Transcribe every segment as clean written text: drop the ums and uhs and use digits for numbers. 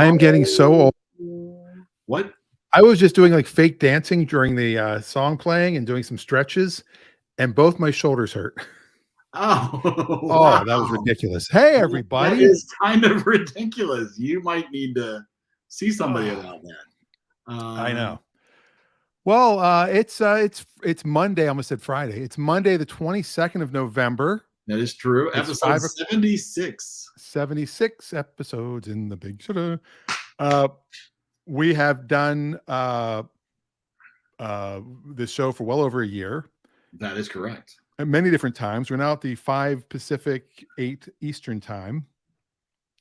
I am getting so old. What? I was just doing like fake dancing during the song playing and doing some stretches, and both my shoulders hurt. Oh, wow. That was ridiculous. Hey, everybody. That is kind of ridiculous. You might need to see somebody about that. I know. Well, it's Monday. I almost said Friday. It's Monday, the 22nd of November. That is true. It's episode 76. 76 episodes in the big shoulder. We have done this show for well over a year. That is correct. At many different times. We're now at the 5 Pacific, 8 Eastern time.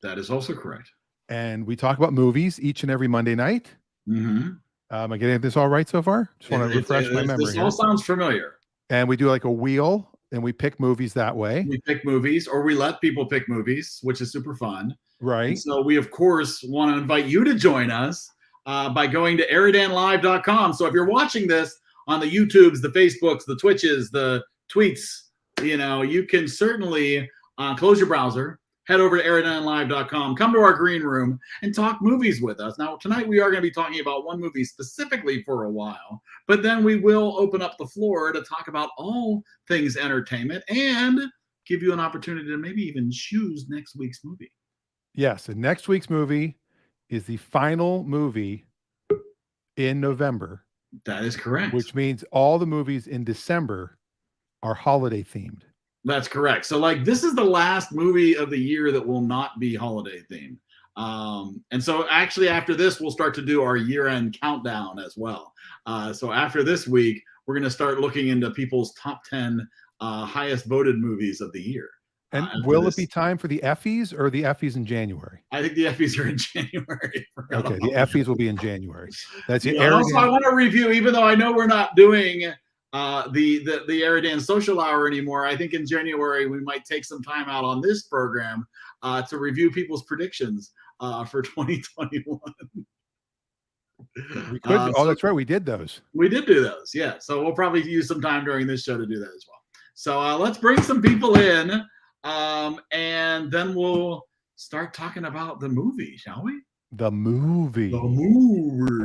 That is also correct. And we talk about movies each and every Monday night. Mm-hmm. Am I getting this all right so far? Just want to refresh my memory. This all sounds familiar. And we do like a wheel, and we pick movies that way. We pick movies, or we let people pick movies, which is super fun. Right. And so we, of course, want to invite you to join us by going to EriDanLive.com. So if you're watching this on the YouTubes, the Facebooks, the Twitches, the tweets, you can certainly close your browser, head over to EriDanLive.com, come to our green room, and talk movies with us. Now, tonight we are going to be talking about one movie specifically for a while, but then we will open up the floor to talk about all things entertainment and give you an opportunity to maybe even choose next week's movie. Yes, and next week's movie is the final movie in November. That is correct. Which means all the movies in December are holiday themed. That's correct. So this is the last movie of the year that will not be holiday themed. And so actually after this, we'll start to do our year-end countdown as well. So after this week, we're going to start looking into people's top 10 highest voted movies of the year. And will it be time for the Effies or the Effies in January? I think the Effies are in January. Okay, the Effies will be in January. That's the Also, I want to review, even though I know we're not doing the EriDan Social Hour anymore. I think in January we might take some time out on this program to review people's predictions for 2021. We could. That's right. We did those. We did do those. Yeah. So we'll probably use some time during this show to do that as well. So let's bring some people in, and then we'll start talking about the movie, shall we? The movie. The movie.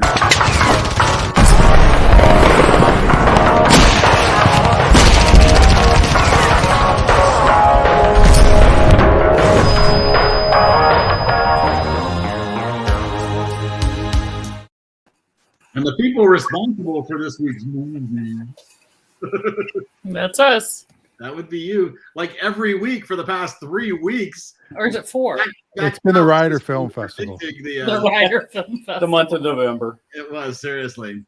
And the people responsible for this week's movie. That's us. That would be you. Like every week for the past 3 weeks. Or is it 4? It's been the Ryder Film Festival. The Ryder Film Festival. The month of November. It was, seriously.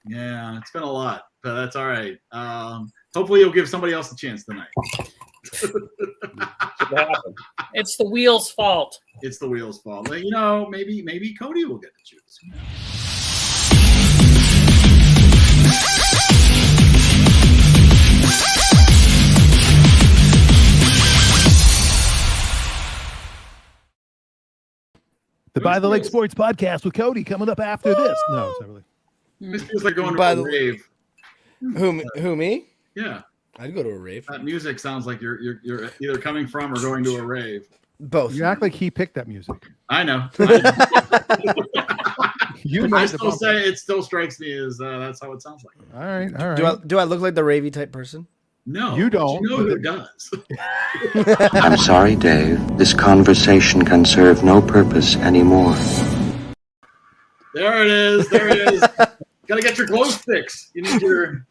Yeah, it's been a lot, but that's all right. Hopefully you'll give somebody else a chance tonight. It's the wheel's fault. It's the wheel's fault. Maybe Cody will get to choose. The By the Lake Sports Podcast with Cody coming up after this. No, it's not really. This feels like going to a rave. Who, me? Yeah. I'd go to a rave. That music sounds like you're either coming from or going to a rave. Both. You act like he picked that music. I know. I still say it still strikes me as that's how it sounds like. All right. Do I look like the ravey type person? No, you don't. You know who does. I'm sorry, Dave. This conversation can serve no purpose anymore. There it is. There it is. Gotta get your glow sticks. You need your.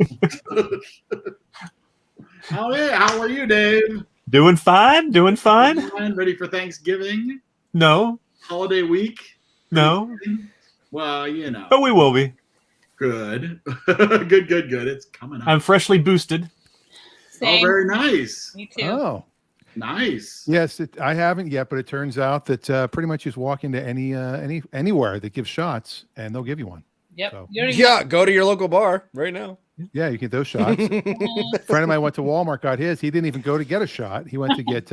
How are you, Dave? Doing fine. Ready for Thanksgiving? No. Holiday week? No. Well, But we will be. Good. Good. It's coming up. I'm freshly boosted. Same. Oh, very nice. Me too. Oh. Nice. Yes, I haven't yet, but it turns out that pretty much just walk into anywhere that gives shots, and they'll give you one. Yep. So. Go to your local bar right now. Yeah, you get those shots. A friend of mine went to Walmart, got his. He didn't even go to get a shot. He went to get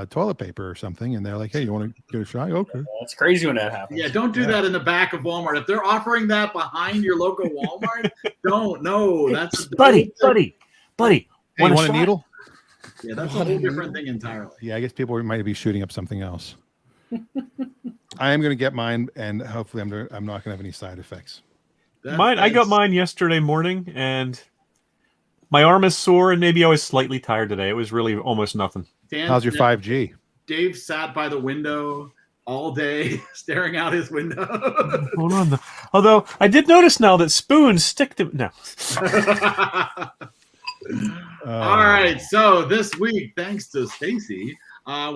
toilet paper or something, and they're like, "Hey, you want to get a shot?" Okay. It's crazy when that happens. Yeah, don't do that in the back of Walmart. If they're offering that behind your local Walmart, don't. No, that's buddy. Hey, you want a needle? Yeah, that's a whole different thing entirely. Yeah, I guess people might be shooting up something else. I am going to get mine, and hopefully I'm not going to have any side effects. I got mine yesterday morning, and my arm is sore, and maybe I was slightly tired today. It was really almost nothing. How's your 5G? Dave sat by the window all day, staring out his window. Hold on. Although I did notice now that spoons stick to no. All right, so this week, thanks to Stacy,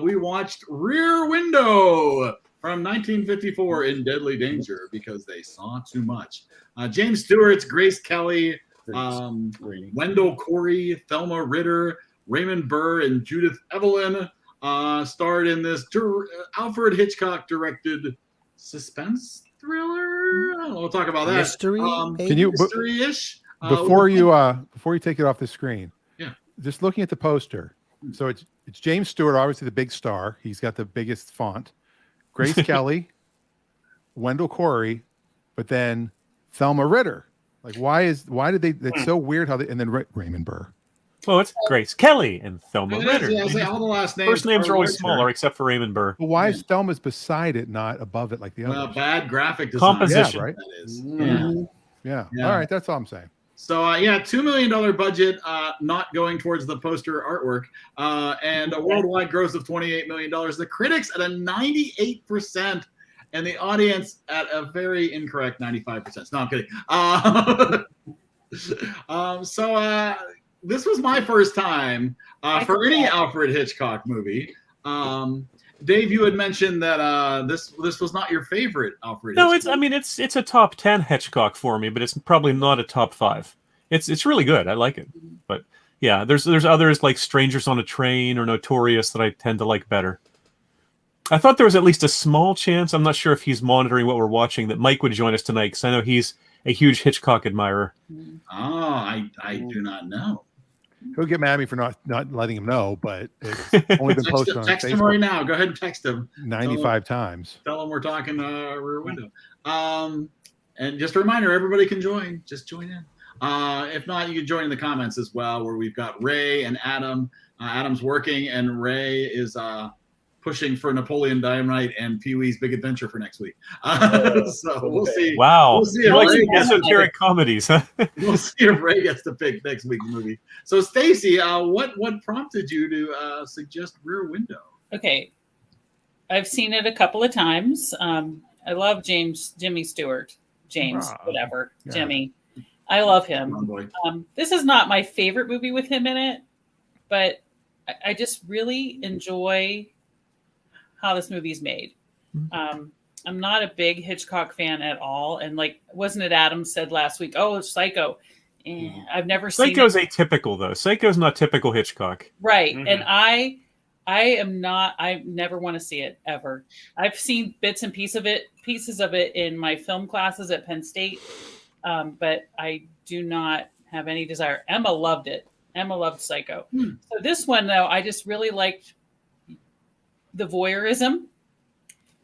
we watched Rear Window from 1954 in Deadly Danger because they saw too much. James Stewart's Grace Kelly, Wendell Corey, Thelma Ritter, Raymond Burr, and Judith Evelyn starred in this Alfred Hitchcock directed suspense thriller. I don't know, we'll talk about that. Mystery? Can you mystery-ish? before you take it off the screen? Yeah. Just looking at the poster. So it's James Stewart, obviously the big star. He's got the biggest font. Grace Kelly, Wendell Corey, but then Thelma Ritter. Like, why did they? That's so weird how they. And then Raymond Burr. Oh, it's Grace Kelly and Thelma Ritter. Yeah, say all the last names. First names are always Ritter. smaller, except for Raymond Burr. But why is Thelma's beside it, not above it like the Well, others? bad graphic design. Composition. Yeah, right. That is. Yeah. Yeah. All right, that's all I'm saying. So $2 million budget, not going towards the poster artwork, and a worldwide gross of $28 million. The critics at a 98%, and the audience at a very incorrect 95%. No, I'm kidding. This was my first time for any Alfred Hitchcock movie. Dave, you had mentioned that this was not your favorite Alfred. No, Hitchcock. it's a top 10 Hitchcock for me, but it's probably not a top 5. It's really good. I like it. But yeah, there's others like Strangers on a Train or Notorious that I tend to like better. I thought there was at least a small chance, I'm not sure if he's monitoring what we're watching, that Mike would join us tonight, because I know he's a huge Hitchcock admirer. I do not know. He'll get mad at me for not letting him know, but it's only been posted on Text him right Facebook now. Go ahead and text him. 95 times. Tell him we're talking Rear Window. And just a reminder, everybody can join. Just join in. If not, you can join in the comments as well, where we've got Ray and Adam. Adam's working, and Ray is pushing for Napoleon Dynamite and Pee-wee's Big Adventure for next week. So we'll see. Wow. We'll see You like some Ray esoteric comedies, huh? We'll see if Ray gets to pick next week's movie. So, Stacy, what prompted you to suggest Rear Window? Okay. I've seen it a couple of times. I love Jimmy Stewart. Whatever. Yeah. Jimmy. I love him. Come on, boy. This is not my favorite movie with him in it, but I just really enjoy how this movie's made. I'm not a big Hitchcock fan at all. And wasn't it Adam said last week, oh, it's Psycho. I've never seen it. Psycho's atypical, though. Psycho's not typical Hitchcock. Right. Mm-hmm. And I never want to see it ever. I've seen bits and pieces of it in my film classes at Penn State. But I do not have any desire. Emma loved it. Emma loved Psycho. So this one, though, I just really liked the voyeurism,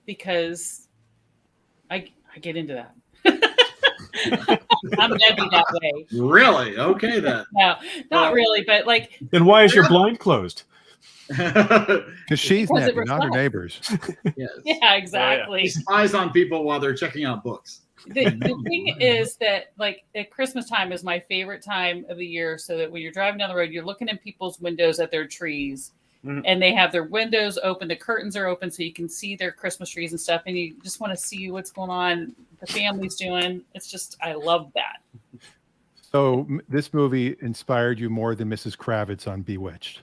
because I get into that. I'm Debbie that way. Really? Okay, then. No, not really, but Then why is your blind closed? Because she's Because it napping, not her reflects. Yes. neighbors. yeah, exactly. He spies on people while they're checking out books. The thing is that at Christmas time is my favorite time of the year, so that when you're driving down the road, you're looking in people's windows at their trees, and they have their windows open, the curtains are open, so you can see their Christmas trees and stuff, and you just want to see what's going on, the family's doing. It's just, I love that. So this movie inspired you more than Mrs. Kravitz on Bewitched.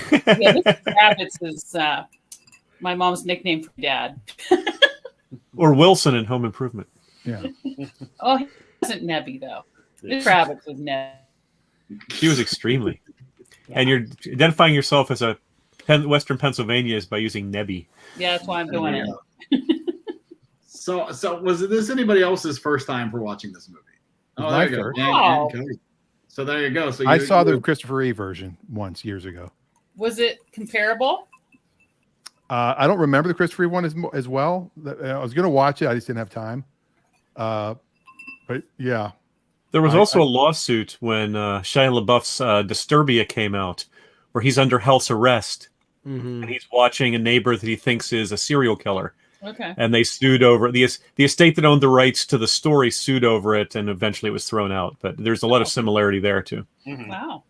Yeah, Mrs. Kravitz is my mom's nickname for Dad. Or Wilson in Home Improvement. Yeah. Oh, he wasn't Nebby though. Mrs. Kravitz was Nebby. She was extremely. And you're identifying yourself as a Western Pennsylvania is by using Nebby. Yeah, that's why I'm doing it. So was this anybody else's first time for watching this movie? Oh, My there you go. first. Wow. And Cody. So there you go. So I saw the Christopher Reeve version once years ago. Was it comparable? I don't remember the Christopher Reeve one as well. I was going to watch it. I just didn't have time. But yeah. There was also a lawsuit when Shia LaBeouf's Disturbia came out, where he's under house arrest, and he's watching a neighbor that he thinks is a serial killer. Okay. and they sued over the estate that owned the rights to the story sued over it, and eventually it was thrown out. But there's a lot of similarity there too. Wow.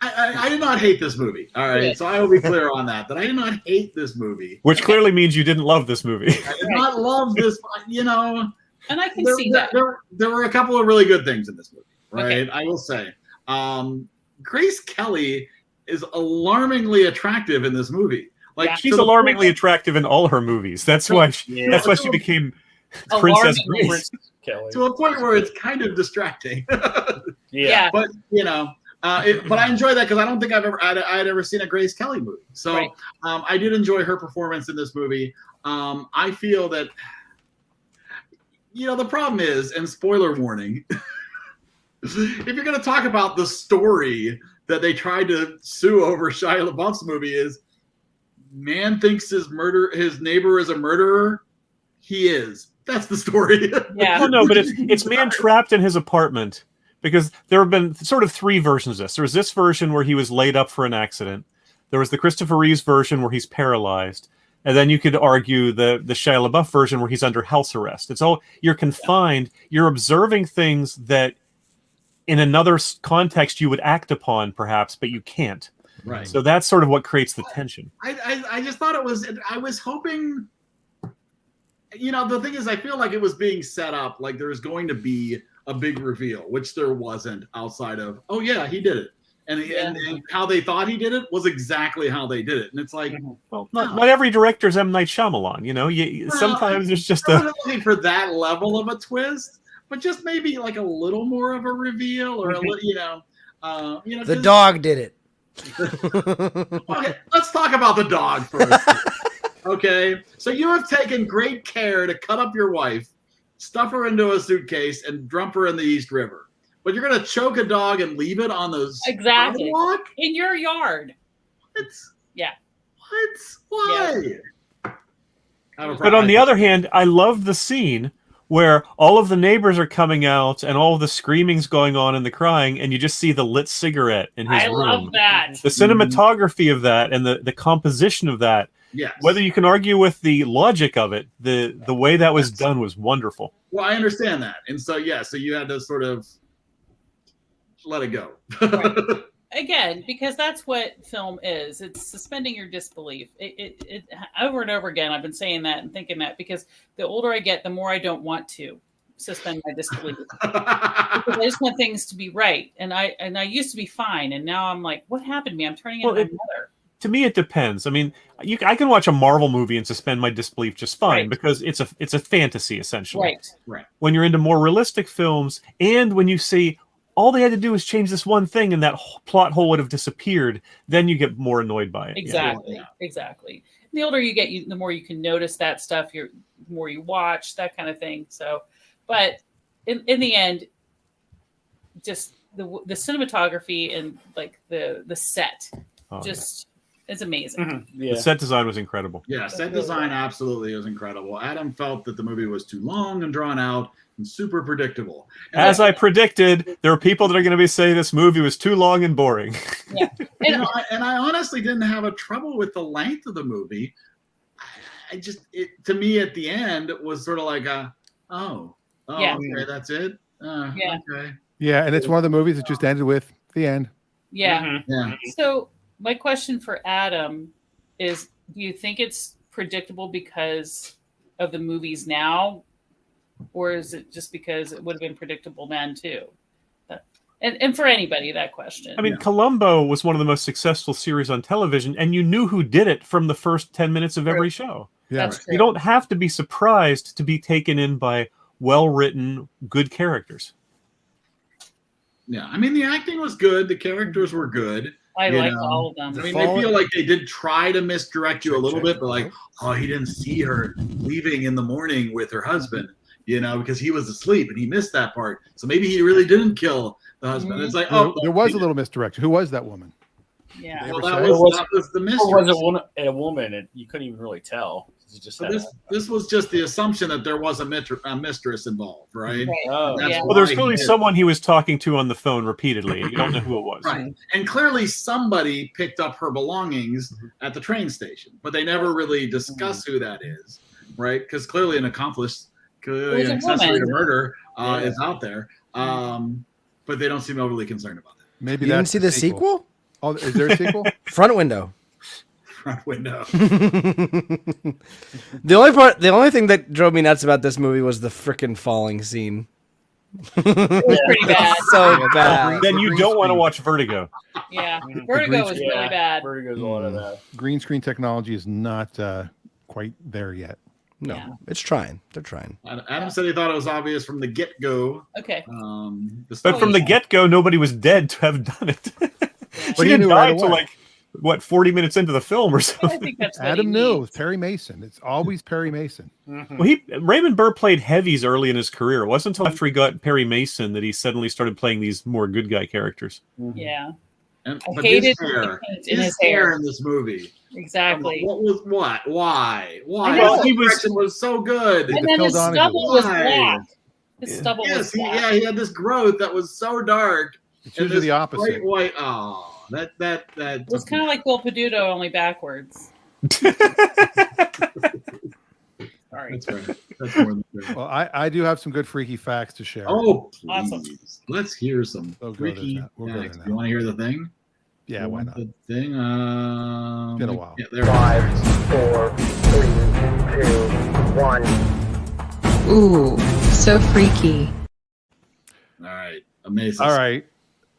I did not hate this movie. All right, Good. so I will be clear on that. That I did not hate this movie. Which clearly means you didn't love this movie. I did not love this. You know, And I can there, see there, that. there were a couple of really good things in this movie, right? Okay. I will say. Grace Kelly is alarmingly attractive in this movie. Like Yeah. She's to the alarmingly point- attractive in all her movies. That's why that's why she became Princess Alarmingly. Grace. Kelly. to a point where it's kind of distracting. Yeah. But you know, but I enjoy that because I don't think I had ever seen a Grace Kelly movie. So Right. I did enjoy her performance in this movie. I feel that, you know, the problem is, and spoiler warning, if you're going to talk about the story that they tried to sue over Shia LaBeouf's movie, is man thinks his neighbor is a murderer. He is. That's the story. Yeah. Well, no, but it's man trapped in his apartment, because there have been sort of three versions of this. There was this version where he was laid up for an accident. There was the Christopher Reeves version where he's paralyzed. And then you could argue the Shia LaBeouf version where he's under house arrest. It's all, you're confined. You're observing things that in another context you would act upon perhaps, but you can't. Right. So that's sort of what creates the tension. I just thought I was hoping, you know, the thing is, I feel like it was being set up like there was going to be a big reveal, which there wasn't, outside of, oh yeah, he did it. And how they thought he did it was exactly how they did it. And it's like, Well, not every director's M. Night Shyamalan, you know. Sometimes there's just I a... wasn't looking for that level of a twist, but just maybe like a little more of a reveal, or a little, you know, The dog did it. Okay, let's talk about the dog first. Okay, so you have taken great care to cut up your wife, stuff her into a suitcase, and dump her in the East River. But you're gonna choke a dog and leave it on the Exactly. sidewalk? In your yard. Yeah. What? Why? But on the other hand, I love the scene where all of the neighbors are coming out and all of the screaming's going on and the crying, and you just see the lit cigarette in his I room. love that. The cinematography of that and the composition of that, yes. whether you can argue with the logic of it, the way that was done was wonderful. Well, I understand that, and so so you had to sort of let it go. Right. Again, because that's what film is. It's suspending your disbelief. It over and over again, I've been saying that and thinking that, because the older I get, the more I don't want to suspend my disbelief. Because I just want things to be right. And I used to be fine. And now I'm like, what happened to me? I'm turning into my mother. To me, it depends. I mean, I can watch a Marvel movie and suspend my disbelief just fine, Right. because it's a fantasy, essentially. Right. When you're into more realistic films, and when you see all they had to do was change this one thing and that plot hole would have disappeared, then you get more annoyed by it. Exactly. Exactly. And the older you get, the more you can notice that stuff. The more you watch, that kind of thing. So, but in the end, just the cinematography and like the set, just is amazing. The set design was incredible. Yeah, set design absolutely was incredible. Adam felt that the movie was too long and drawn out and super predictable. And As I predicted, there are people that are going to be saying this movie was too long and boring. Yeah. and I honestly didn't have a trouble with the length of the movie. To me at the end, it was sort of like Yeah. okay, that's it. Yeah. Okay. Yeah, and it's one of the movies that just ended with the end. Yeah. Yeah. So my question for Adam is, do you think it's predictable because of the movies now, or is it just because it would have been predictable then too? And for anybody, that question. I mean, Columbo was one of the most successful series on television, and you knew who did it from the first 10 minutes of every show. Yeah. That's true. You don't have to be surprised to be taken in by well-written, good characters. Yeah. I mean, the acting was good. The characters were good. I you like know. all of them. I mean, I feel like they did try to misdirect you a little bit, but like, oh, he didn't see her leaving in the morning with her husband, because he was asleep and he missed that part. So maybe he really didn't kill the husband. It's like, There was a little misdirection. Who was that woman? Yeah. Well, They that ever was say? the Or was mystery. it a woman? And you couldn't even really tell. So this was just the assumption that there was a mistress involved, right? Oh, yeah. Well, there's clearly someone he was talking to on the phone repeatedly. You don't know who it was. Right. And clearly somebody picked up her belongings at the train station, but they never really discuss who that is, right? Because clearly an accomplice, clearly an accessory to murder is out there. But they don't seem overly concerned about that. Maybe you didn't see the sequel? Oh, is there a sequel? Front window. Front window. The only thing that drove me nuts about this movie was the frickin' falling scene. It was pretty bad. So bad. Then you don't want to watch Vertigo. Yeah, Vertigo was really bad. Vertigo's a lot of that. Green screen technology is not quite there yet. No, it's trying. They're trying. Adam said he thought it was obvious from the get-go. Okay. But from the get-go, nobody was dead to have done it. But She he didn't knew die right until away. 40 minutes into the film or I something. think that's what Adam he knew. It needs. was Perry Mason. It's always Perry Mason. Well, Raymond Burr played heavies early in his career. It wasn't until after he got Perry Mason that he suddenly started playing these more good guy characters. Yeah. But hated his hair, the paint in his his hair. hair in this movie. Exactly. What was what? Why? I know. His expression was so good. And then Phil his Donahue. stubble was Why? black. His stubble was black. he had this growth that was so dark. It's and usually this the opposite. bright white. Oh, that It was kind of like Bill Peduto, only backwards. Sorry. That's right. That's more than fair. Well, I do have some good freaky facts to share. Oh, please. Awesome. Let's hear some We'll go freaky there now. We'll go facts. there You now. want to hear the thing? Yeah, You why want not? The thing. Been a while. Yeah, there. 5, 4, 3, 2, 1. Ooh, so freaky. All right. Amazing. All right.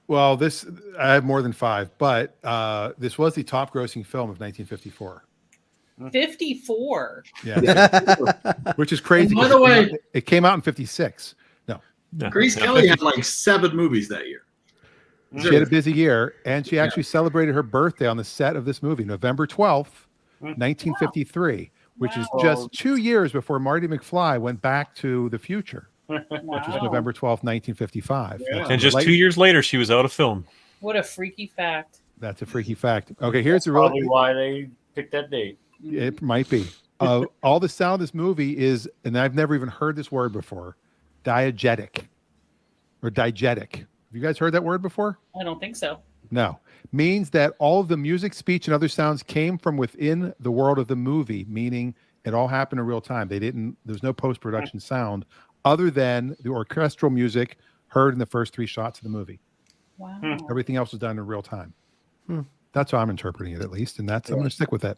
Well, I have more than 5, but this was the top grossing film of 1954. 54. Yeah. Which is crazy. And by the way, it came out in 56. No. Grace Kelly had like 7 movies that year. She had a busy year, and she actually celebrated her birthday on the set of this movie, November 12th, 1953, which is just 2 years before Marty McFly went back to the future, which is November 12th, 1955. Yeah. And just 2 years later, she was out of film. What a freaky fact. That's a freaky fact. Okay, here's the Probably real. why they picked that date. It might be. All the sound of this movie is, and I've never even heard this word before, diegetic or diegetic. Have you guys heard that word before? I don't think so. No. Means that all of the music, speech, and other sounds came from within the world of the movie, meaning it all happened in real time. There's no post-production sound other than the orchestral music heard in the first 3 shots of the movie. Wow. Everything else was done in real time. That's how I'm interpreting it, at least, and I'm going to stick with it.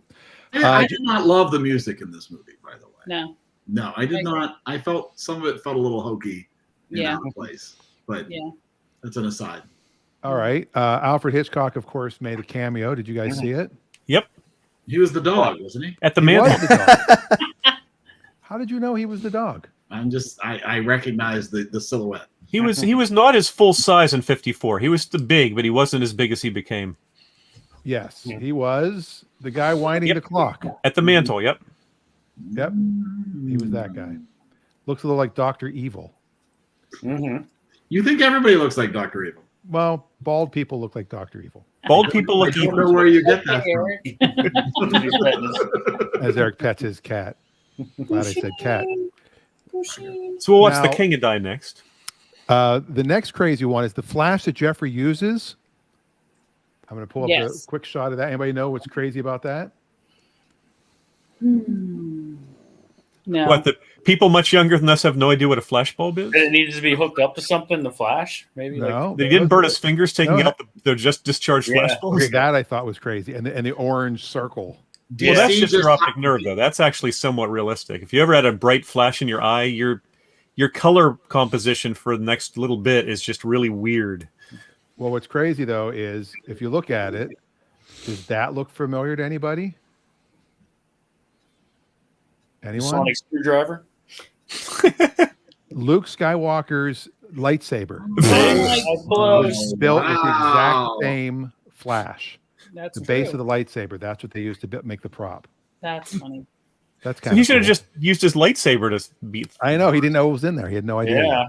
I did not love the music in this movie, by the way. No. No, I did not. I felt some of it felt a little hokey in Yeah. that place, but Yeah. that's an aside. All right. Alfred Hitchcock, of course, made a cameo. Did you guys see it? Yep. He was the dog, wasn't he? At the He mantle. was the dog. How did you know he was the dog? I recognize the silhouette. He was not his full size in 54. He was big, but he wasn't as big as he became. Yes, he was the guy winding the clock. At the mantle, yep. Yep, he was that guy. Looks a little like Dr. Evil. You think everybody looks like Dr. Evil? Well, bald people look like Dr. Evil. Bald people I look don't know evil. where you get that Okay, from. Eric. As Eric pets his cat. Glad I said cat. So we'll watch The Now- King of Die next. The next crazy one is the flash that Jeffrey uses. I'm going to pull up Yes. a quick shot of that. Anybody know what's crazy about that? No. What, the people much younger than us have no idea what a flash bulb is? It needs to be hooked up to something, the flash, maybe. No. They didn't burn his fingers taking No. out the just discharged Yeah. flash bulbs? Okay, that I thought was crazy. And the orange circle. Well, that's DC just just- your optic nerve, though. That's actually somewhat realistic. If you ever had a bright flash in your eye, your color composition for the next little bit is just really weird. Well, what's crazy, though, is if you look at it, does that look familiar to anybody? Anyone? Sonic screwdriver. Luke Skywalker's lightsaber Oh, was built with the exact Wow. same flash. that's The base true. of the lightsaber, that's what they used to make the prop. That's funny. That's So kind he of should have just used his lightsaber to beat. I know, he didn't know it was in there. He had no idea. Yeah,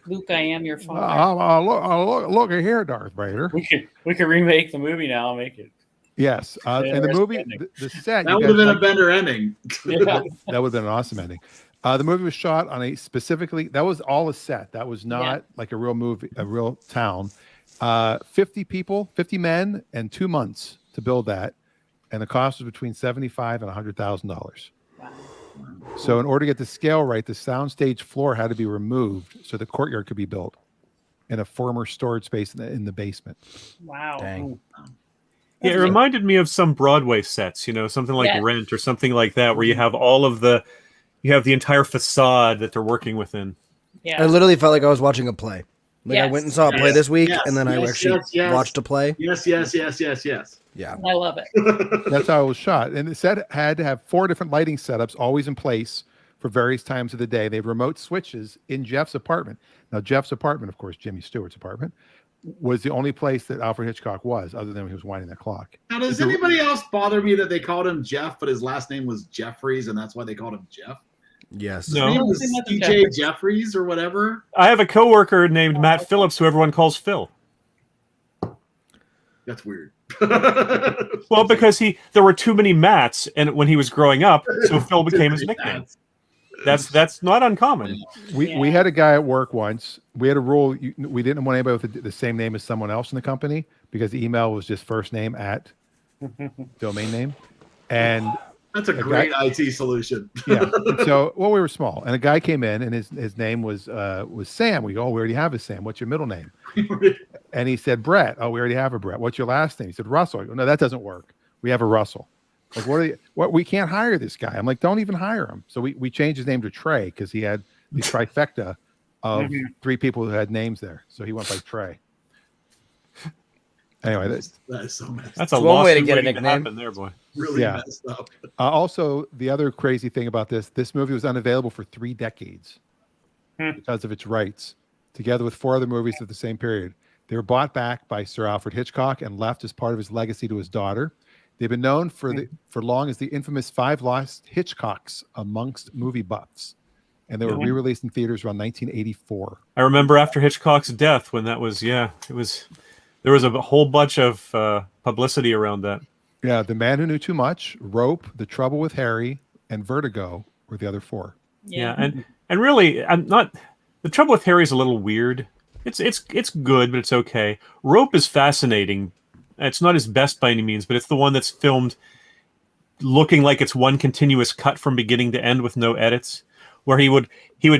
Luke, I am your father. Look at here, Darth Vader. we could remake the movie now and make it. Yes, and the Interesting movie, ending. the set. That you would guys have been like- a better ending. Yeah. That would have been an awesome ending. The movie was shot on a specifically, that was all a set. That was not like a real movie, a real town. 50 people, 50 men, and 2 months to build that. And the cost was between $75,000 and $100,000. So in order to get the scale right, the soundstage floor had to be removed so the courtyard could be built in a former storage space in the basement. Wow. Dang. Yeah, it reminded me of some Broadway sets, something like Yes. Rent or something like that, where you have you have the entire facade that they're working within. Yeah. I literally felt like I was watching a play. Like I went and saw a play Yes. this week, Yes. and then I Yes. actually Yes. watched a play. Yes. Yeah. I love it. That's how it was shot. And the set had to have 4 different lighting setups always in place for various times of the day. They had remote switches in Jeff's apartment. Now, Jeff's apartment, of course, Jimmy Stewart's apartment, was the only place that Alfred Hitchcock was, other than when he was winding that clock. Now, does anybody else bother me that they called him Jeff, but his last name was Jeffries, and that's why they called him Jeff? Yes. No. His name was Nothing about the CJ Jeffries or whatever. I have a coworker named Matt Phillips who everyone calls Phil. That's weird. Well, because there were too many Matts, and when he was growing up, so Phil became his nickname. That's not uncommon. We had a guy at work once. We had a rule. We didn't want anybody with the same name as someone else in the company because the email was just first name at domain name. And That's a great IT solution. yeah. So, we were small, and a guy came in, and his name was Sam. We go, we already have a Sam. What's your middle name? And he said Brett. Oh, we already have a Brett. What's your last name? He said Russell. I go, no, that doesn't work. We have a Russell. Like, what? We can't hire this guy. I'm like, don't even hire him. So we changed his name to Trey because he had the trifecta of 3 people who had names there. So he went by Trey. Anyway, that is so messed up. That's a one way to lawsuit get a waiting to nickname. happen there, boy. Really Yeah. messed up. Also, the other crazy thing about this movie was unavailable for 3 decades because of its rights, together with 4 other movies of the same period. They were bought back by Sir Alfred Hitchcock and left as part of his legacy to his daughter. They've been known for long as the infamous 5 Lost Hitchcocks amongst movie buffs, and they were re-released in theaters around 1984. I remember after Hitchcock's death when that was, there was a whole bunch of publicity around that. Yeah, The Man Who Knew Too Much, Rope, The Trouble with Harry, and Vertigo were the other 4. Yeah, and really, I'm not. The Trouble with Harry is a little weird. It's good, but it's okay. Rope is fascinating. It's not his best by any means, but it's the one that's filmed looking like it's one continuous cut from beginning to end with no edits, where he would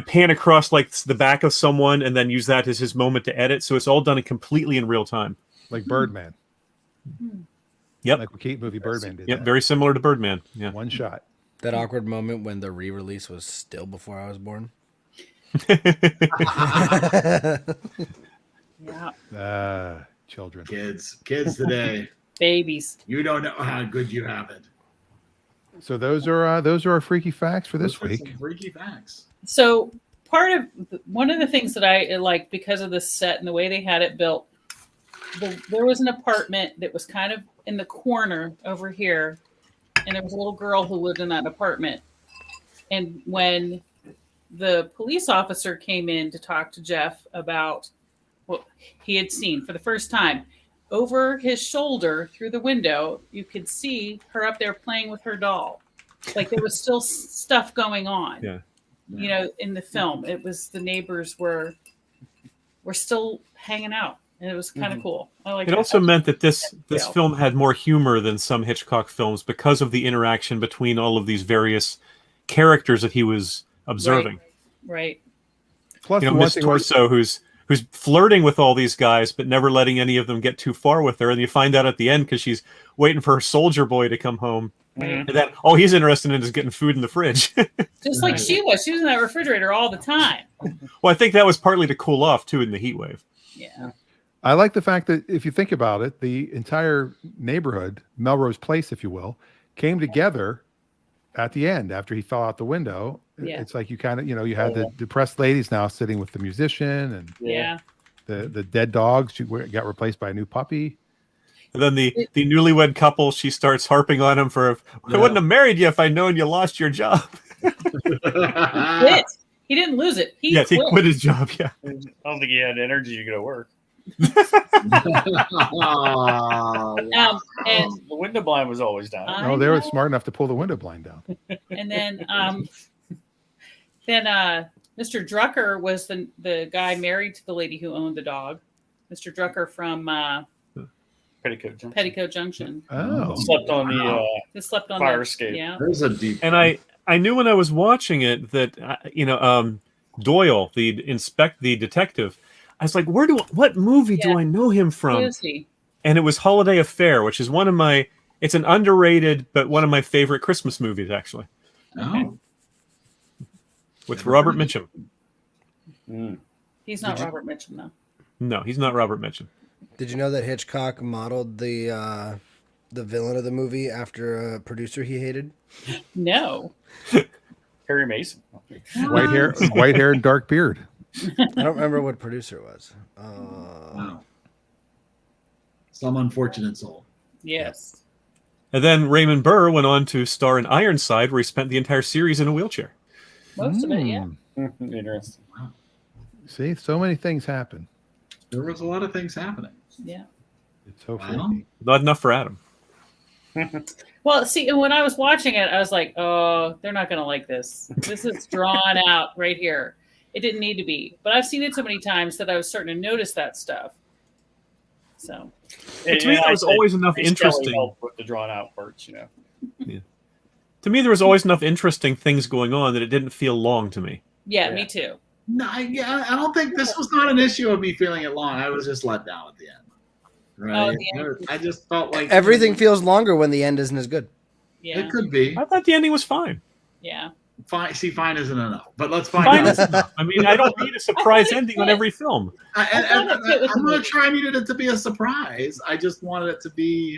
pan across like the back of someone and then use that as his moment to edit. So it's all done completely in real time. Like Birdman. Yep. Like the Kate movie Birdman did. Yep. that. Very similar to Birdman. Yeah. One shot. That awkward moment when the re-release was still before I was born. Yeah. Children. Kids today. Babies. You don't know how good you have it. So those are our freaky facts for this Those are week. some freaky facts. So one of the things that I liked because of the set and the way they had it built, there was an apartment that was kind of in the corner over here, and there was a little girl who lived in that apartment. And when the police officer came in to talk to Jeff about what he had seen for the first time, over his shoulder through the window, you could see her up there playing with her doll. Like there was still stuff going on. Yeah. You know, in the film, it was the neighbors were still hanging out, and it was kind of cool. I like It also meant that this film had more humor than some Hitchcock films because of the interaction between all of these various characters that he was observing. Right. Plus, the one Miss thing was, Torso, who's flirting with all these guys, but never letting any of them get too far with her. And you find out at the end because she's waiting for her soldier boy to come home. And then all he's interested in is getting food in the fridge. Just like she was in that refrigerator all the time. Well, I think that was partly to cool off too in the heat wave. Yeah. I like the fact that if you think about it, the entire neighborhood, Melrose Place, if you will, came together at the end after he fell out the window. Yeah. It's like you kind of, you had the depressed ladies now sitting with the musician, and the dead dogs got replaced by a new puppy. And then the newlywed couple, she starts harping on him for, I wouldn't have married you if I'd known you lost your job. He quit. He didn't lose it. He He quit his job. Yeah. I don't think he had energy to go to work. And The window blind was always down. I Oh, they were know. smart enough to pull the window blind down. And then Mr. Drucker was the guy married to the lady who owned the dog. Mr. Drucker from Petticoat Junction. Petticoat Junction. Oh, Slept on the They slept on fire the escape. Yeah. There's a deep. And I knew when I was watching it that Doyle, the detective, I was like, what movie do Yeah. I know him Who from? is he? And it was Holiday Affair, which is it's an underrated but one of my favorite Christmas movies, actually, Oh. with Robert Mitchum. He's not Robert Mitchum though. No, he's not Robert Mitchum. Did you know that Hitchcock modeled the villain of the movie after a producer he hated? No. Harry Mason. white hair and dark beard. I don't remember what producer it was. Wow. Some unfortunate soul. Yes. And then Raymond Burr went on to star in Ironside, where he spent the entire series in a wheelchair. Most of it, yeah. Interesting. See, so many things happen. There was a lot of things happening. Yeah. It's so Wow. freaky. Not enough for Adam. Well, see, when I was watching it, I was like, oh, they're not going to like this. This is drawn out right here. It didn't need to be. But I've seen it so many times that I was starting to notice that stuff. So, To me, there was always enough interesting. Help with the drawn out parts, you know. To me, there was always enough interesting things going on that it didn't feel long to me. yeah, me too. No, I don't think this was not an issue of me feeling it long. I was just let down at the end. Right? the end. I just felt like Everything feels longer when the end isn't as good. Yeah. It could be. I thought the ending was fine. Yeah. Fine. See, fine isn't enough. But let's find Fine out. is enough. I mean, I don't need a surprise ending on every film. I'm not sure I needed it to be a surprise. I just wanted it to be,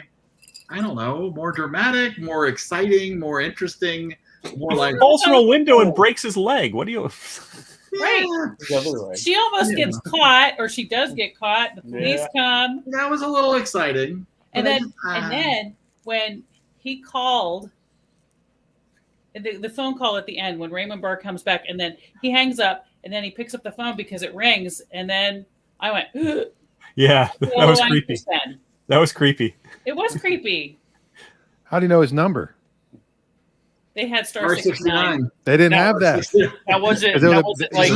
I don't know, more dramatic, more exciting, more interesting, more like Falls through a window and breaks his leg. What do you? Right. The other way. She almost gets caught, or she does get caught. The police come. That was a little exciting. And but I then, just- and then when he called, the phone call at the end, when Raymond Burr comes back, and then he hangs up, and then he picks up the phone because it rings, and then I went, Yeah, that was "Oh, I creepy. understand." That was creepy. It was creepy. How do you know his number? They had star 69. They didn't No, have that. That wasn't, Is it that a- wasn't like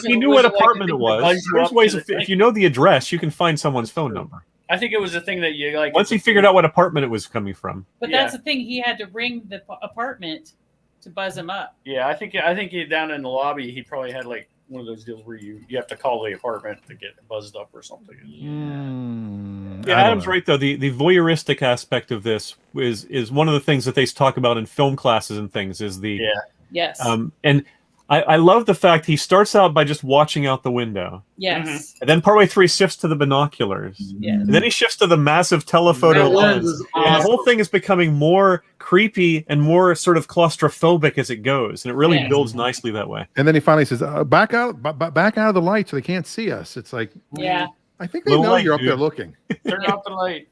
He knew what apartment it was. Buzz you There's up ways to of, the if you know the address, you can find someone's phone number. I think it was a thing that you like. Once he figured out what apartment it was coming from. But Yeah. that's the thing. He had to ring the apartment to buzz him up. Yeah, I think he down in the lobby, he probably had like one of those deals where you have to call the apartment to get buzzed up or something. Yeah, Adam's right though. The voyeuristic aspect of this is one of the things that they talk about in film classes and things. Is the Yes. And I love the fact he starts out by just watching out the window. Yes. And then partway through he shifts to the binoculars. Yes. And then he shifts to the massive telephoto That lens. lens is And the whole awesome. thing is becoming more creepy and more sort of claustrophobic as it goes. And it really Yes. builds nicely that way. And then he finally says, back out of the light so they can't see us. It's like, Yeah. I think they Low know light, you're up dude. there looking. Turn off the light.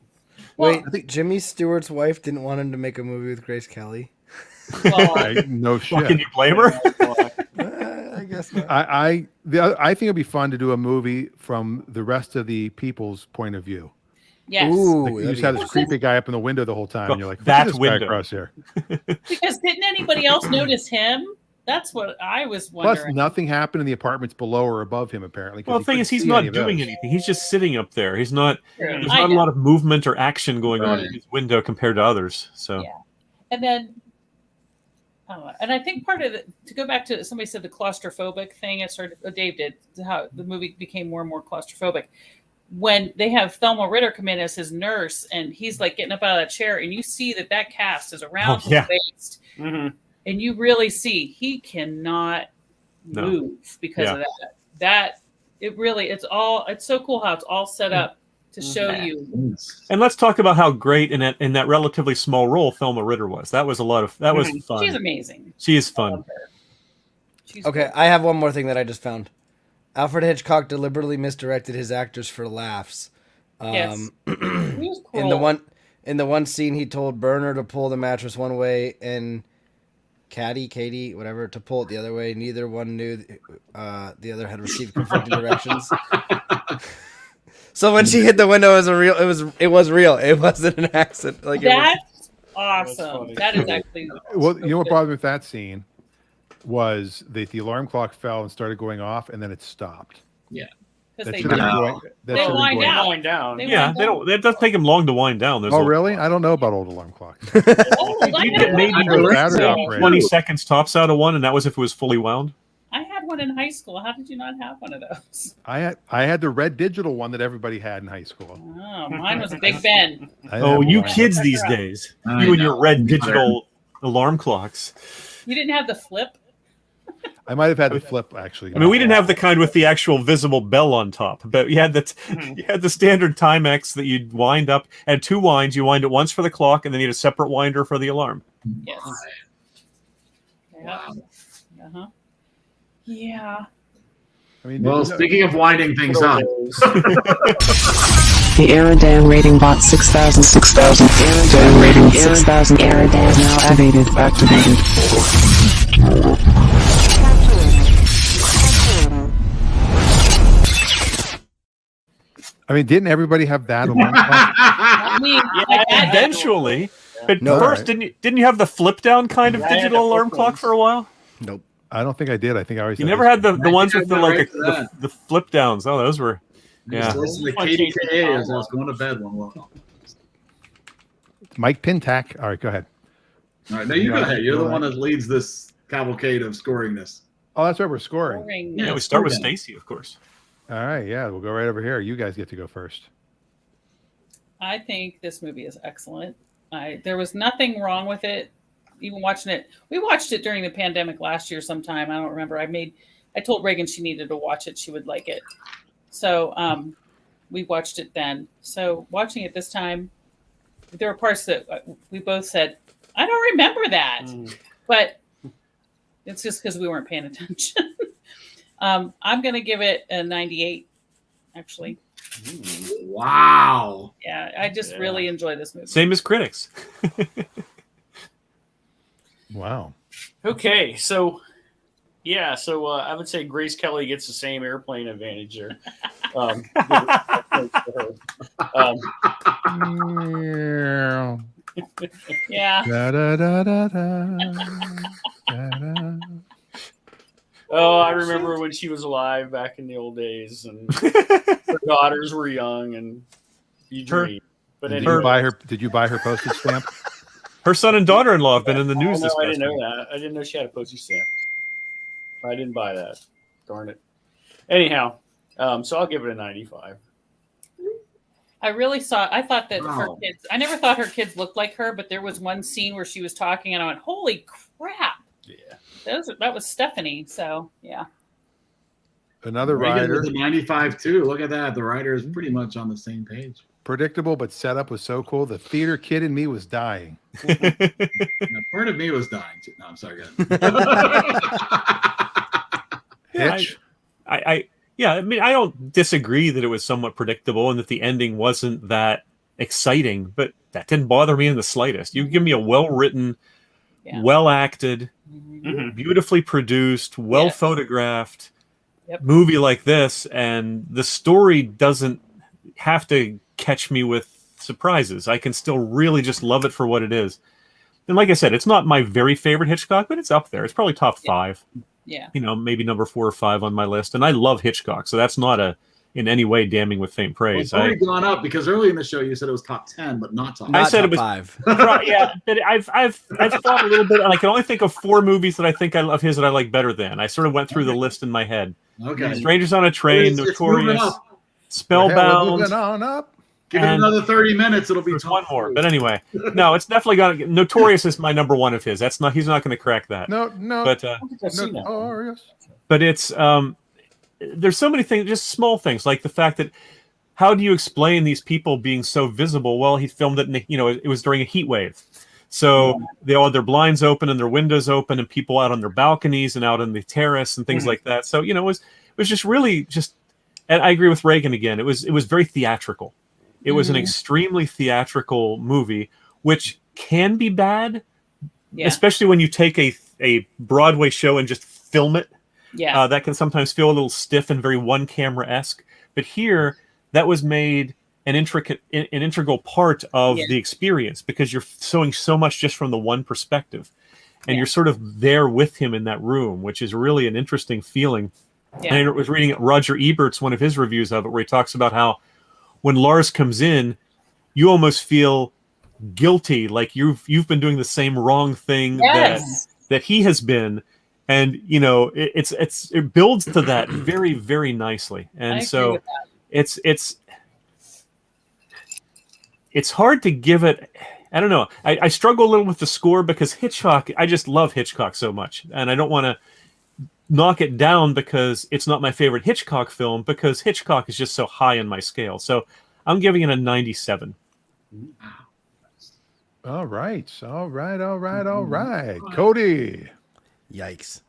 Wait, Jimmy Stewart's wife didn't want him to make a movie with Grace Kelly. Well, Right? No Can shit. you blame her? I guess not. I think it'd be fun to do a movie from the rest of the people's point of view. yes. Ooh, Like, you that'd just be have this interesting. creepy guy up in the window the whole time, and you're like, That "What's this window." guy across here." Because didn't anybody else notice him? That's what I was Plus, wondering. nothing happened in the apartments below or above him, apparently. 'cause Well, he the thing couldn't is, he's see not any of doing those. anything. He's just sitting up there. He's not. There's I not a know. lot of movement or action going on in Right. his window compared to others. So Yeah. And then, and I think part of it, to go back to somebody said the claustrophobic thing, it started, Dave did, how the movie became more and more claustrophobic. When they have Thelma Ritter come in as his nurse, and he's like getting up out of that chair, and you see that cast is around his yeah. waist, and you really see he cannot No. move because Yeah. of that. That it really, it's so cool how it's all set up to show you. And let's talk about how great in that relatively small role Thelma Ritter was. That was fun. She's amazing. She is I fun. love her. She's Okay, cool. I have one more thing that I just found. Alfred Hitchcock deliberately misdirected his actors for laughs. Yes. He was cool. In the one scene, he told Burner to pull the mattress one way, and Katie, whatever, to pull it the other way. Neither one knew the other had received conflicting directions. So when she hit the window, it was real. It wasn't an accident. Like That's That's awesome. funny. That is actually Well, so you know what good. bothered me with that scene was that the alarm clock fell and started going off, and then it stopped. Because That they should have been No. going. That They should have been wind going. out. Going down. They Yeah, wind they down. don't. It doesn't take them long to wind down. Those Oh, old really? clocks. I don't know about old alarm clocks. Oh, I You had get one. maybe I know battery it's- operated. 20 seconds tops out of one, and that was if it was fully wound. I had one in high school. How did you not have one of those? I had the red digital one that everybody had in high school. Oh, mine was a Big Ben. I didn't Oh, have you one. kids these days. I You and your know. red digital alarm clocks. You didn't have the flip? I might have had the flip actually. I mean, we didn't have the kind with the actual visible bell on top, but you had the standard Timex that you'd wind up. Had two winds. You wind it once for the clock, and then you had a separate winder for the alarm. Yes. Yeah. Wow. Uh-huh. Yeah. I mean, Well, speaking of winding things up, The EriDan rating bot 6000. EriDan rating 6000. EriDan now activated. I mean, didn't everybody have that alarm clock? I mean, I had Eventually, but No. first, didn't you have the flip down kind of Yeah, I had digital the alarm flip clock ones. for a while? Nope. I don't think I did. I think I always You never had the ones with the I like went right to the flip downs. Oh, those were just yeah. listen to Well, KDKA as I was going to bed one morning. All Mike Pintack. All right, go ahead. right, now you go ahead. You're the Go one that leads this cavalcade of scoring this. Oh, that's right. We're scoring. boring. Yeah, we start with Okay. Stacy, of course. All right. Yeah, we'll go right over here. You guys get to go first. I think this movie is excellent. There was nothing wrong with it. Even watching it, we watched it during the pandemic last year sometime. I don't remember. I told Reagan she needed to watch it. She would like it. So we watched it then. So watching it this time, there were parts that we both said, I don't remember that. But it's just because we weren't paying attention. I'm going to give it a 98, actually. Wow. Yeah, I just really enjoy this movie. Same as critics. Wow. Okay, so yeah, so I would say Grace Kelly gets the same airplane advantage there. Yeah. Da, da, da, da, da. Da, da. Oh, I remember when she was alive back in the old days, and her daughters were young, and you Her- dream. But Did anyway, you buy her? Did you buy her postage stamp? Her son and daughter-in-law have been in the Oh, news no, this I past didn't know week. that. I didn't know she had a postage stamp. I didn't buy that. Darn it. Anyhow, so I'll give it a 95. I thought that her Wow. kids, I never thought her kids looked like her, but there was one scene where she was talking and I went, holy crap. Yeah. That was Stephanie. So, yeah. Another Reagan rider. with a 95 too. Look at that. The rider is pretty much on the same page. Predictable, but setup was so cool. The theater kid in me was dying. Now, part of me was dying. Too. No, I'm sorry. Go ahead. Hitch. I mean, I don't disagree that it was somewhat predictable and that the ending wasn't that exciting, but that didn't bother me in the slightest. You give me a well-written, Yeah. well-acted, Mhm. beautifully produced, well-photographed Yep. movie like this, and the story doesn't have to catch me with surprises. I can still really just love it for what it is. And like I said, it's not my very favorite Hitchcock, but it's up there. It's probably top 5. Yeah. You know, maybe number 4 or 5 on my list. And I love Hitchcock, so that's not in any way damning with faint Well, praise. it's already gone up because early in the show you said it was top 10, but not top. I Not said top it was- 5. Yeah, but I've thought a little bit, and I can only think of 4 movies that I think I love his that I like better than. I sort of went through the list in my head. Okay. Strangers on a Train, It's moving Notorious, up. We're Spellbound. moving on up. Give it And- another 30 minutes. It'll be There's top one more, 3. but anyway, no, it's definitely gonna. Notorious is my number 1 of his. He's not going to crack that. No, no. But I don't think I've seen that one. Notorious. but it's there's so many things, just small things like the fact that how do you explain these people being so visible? Well, he filmed it, it was during a heat wave. So they all had their blinds open and their windows open and people out on their balconies and out on the terrace and things like that. So, it was just really just, and I agree with Reagan again. It was very theatrical. It was an extremely theatrical movie, which can be bad, Yeah. especially when you take a a Broadway show and just film it. Yeah. That can sometimes feel a little stiff and very one camera esque. But here, that was made an integral part of the experience because you're showing so much just from the one perspective, and you're sort of there with him in that room, which is really an interesting feeling. Yeah. And I was reading Roger Ebert's one of his reviews of it, where he talks about how when Lars comes in, you almost feel guilty, like you've been doing the same wrong thing that he has been, and it builds to that very, very nicely. And so it's hard to give it. I don't know. I struggle a little with the score because Hitchcock. I just love Hitchcock so much, and I don't want to knock it down because it's not my favorite Hitchcock film, because Hitchcock is just so high on my scale. So I'm giving it a 97. All right. Cody. Yikes.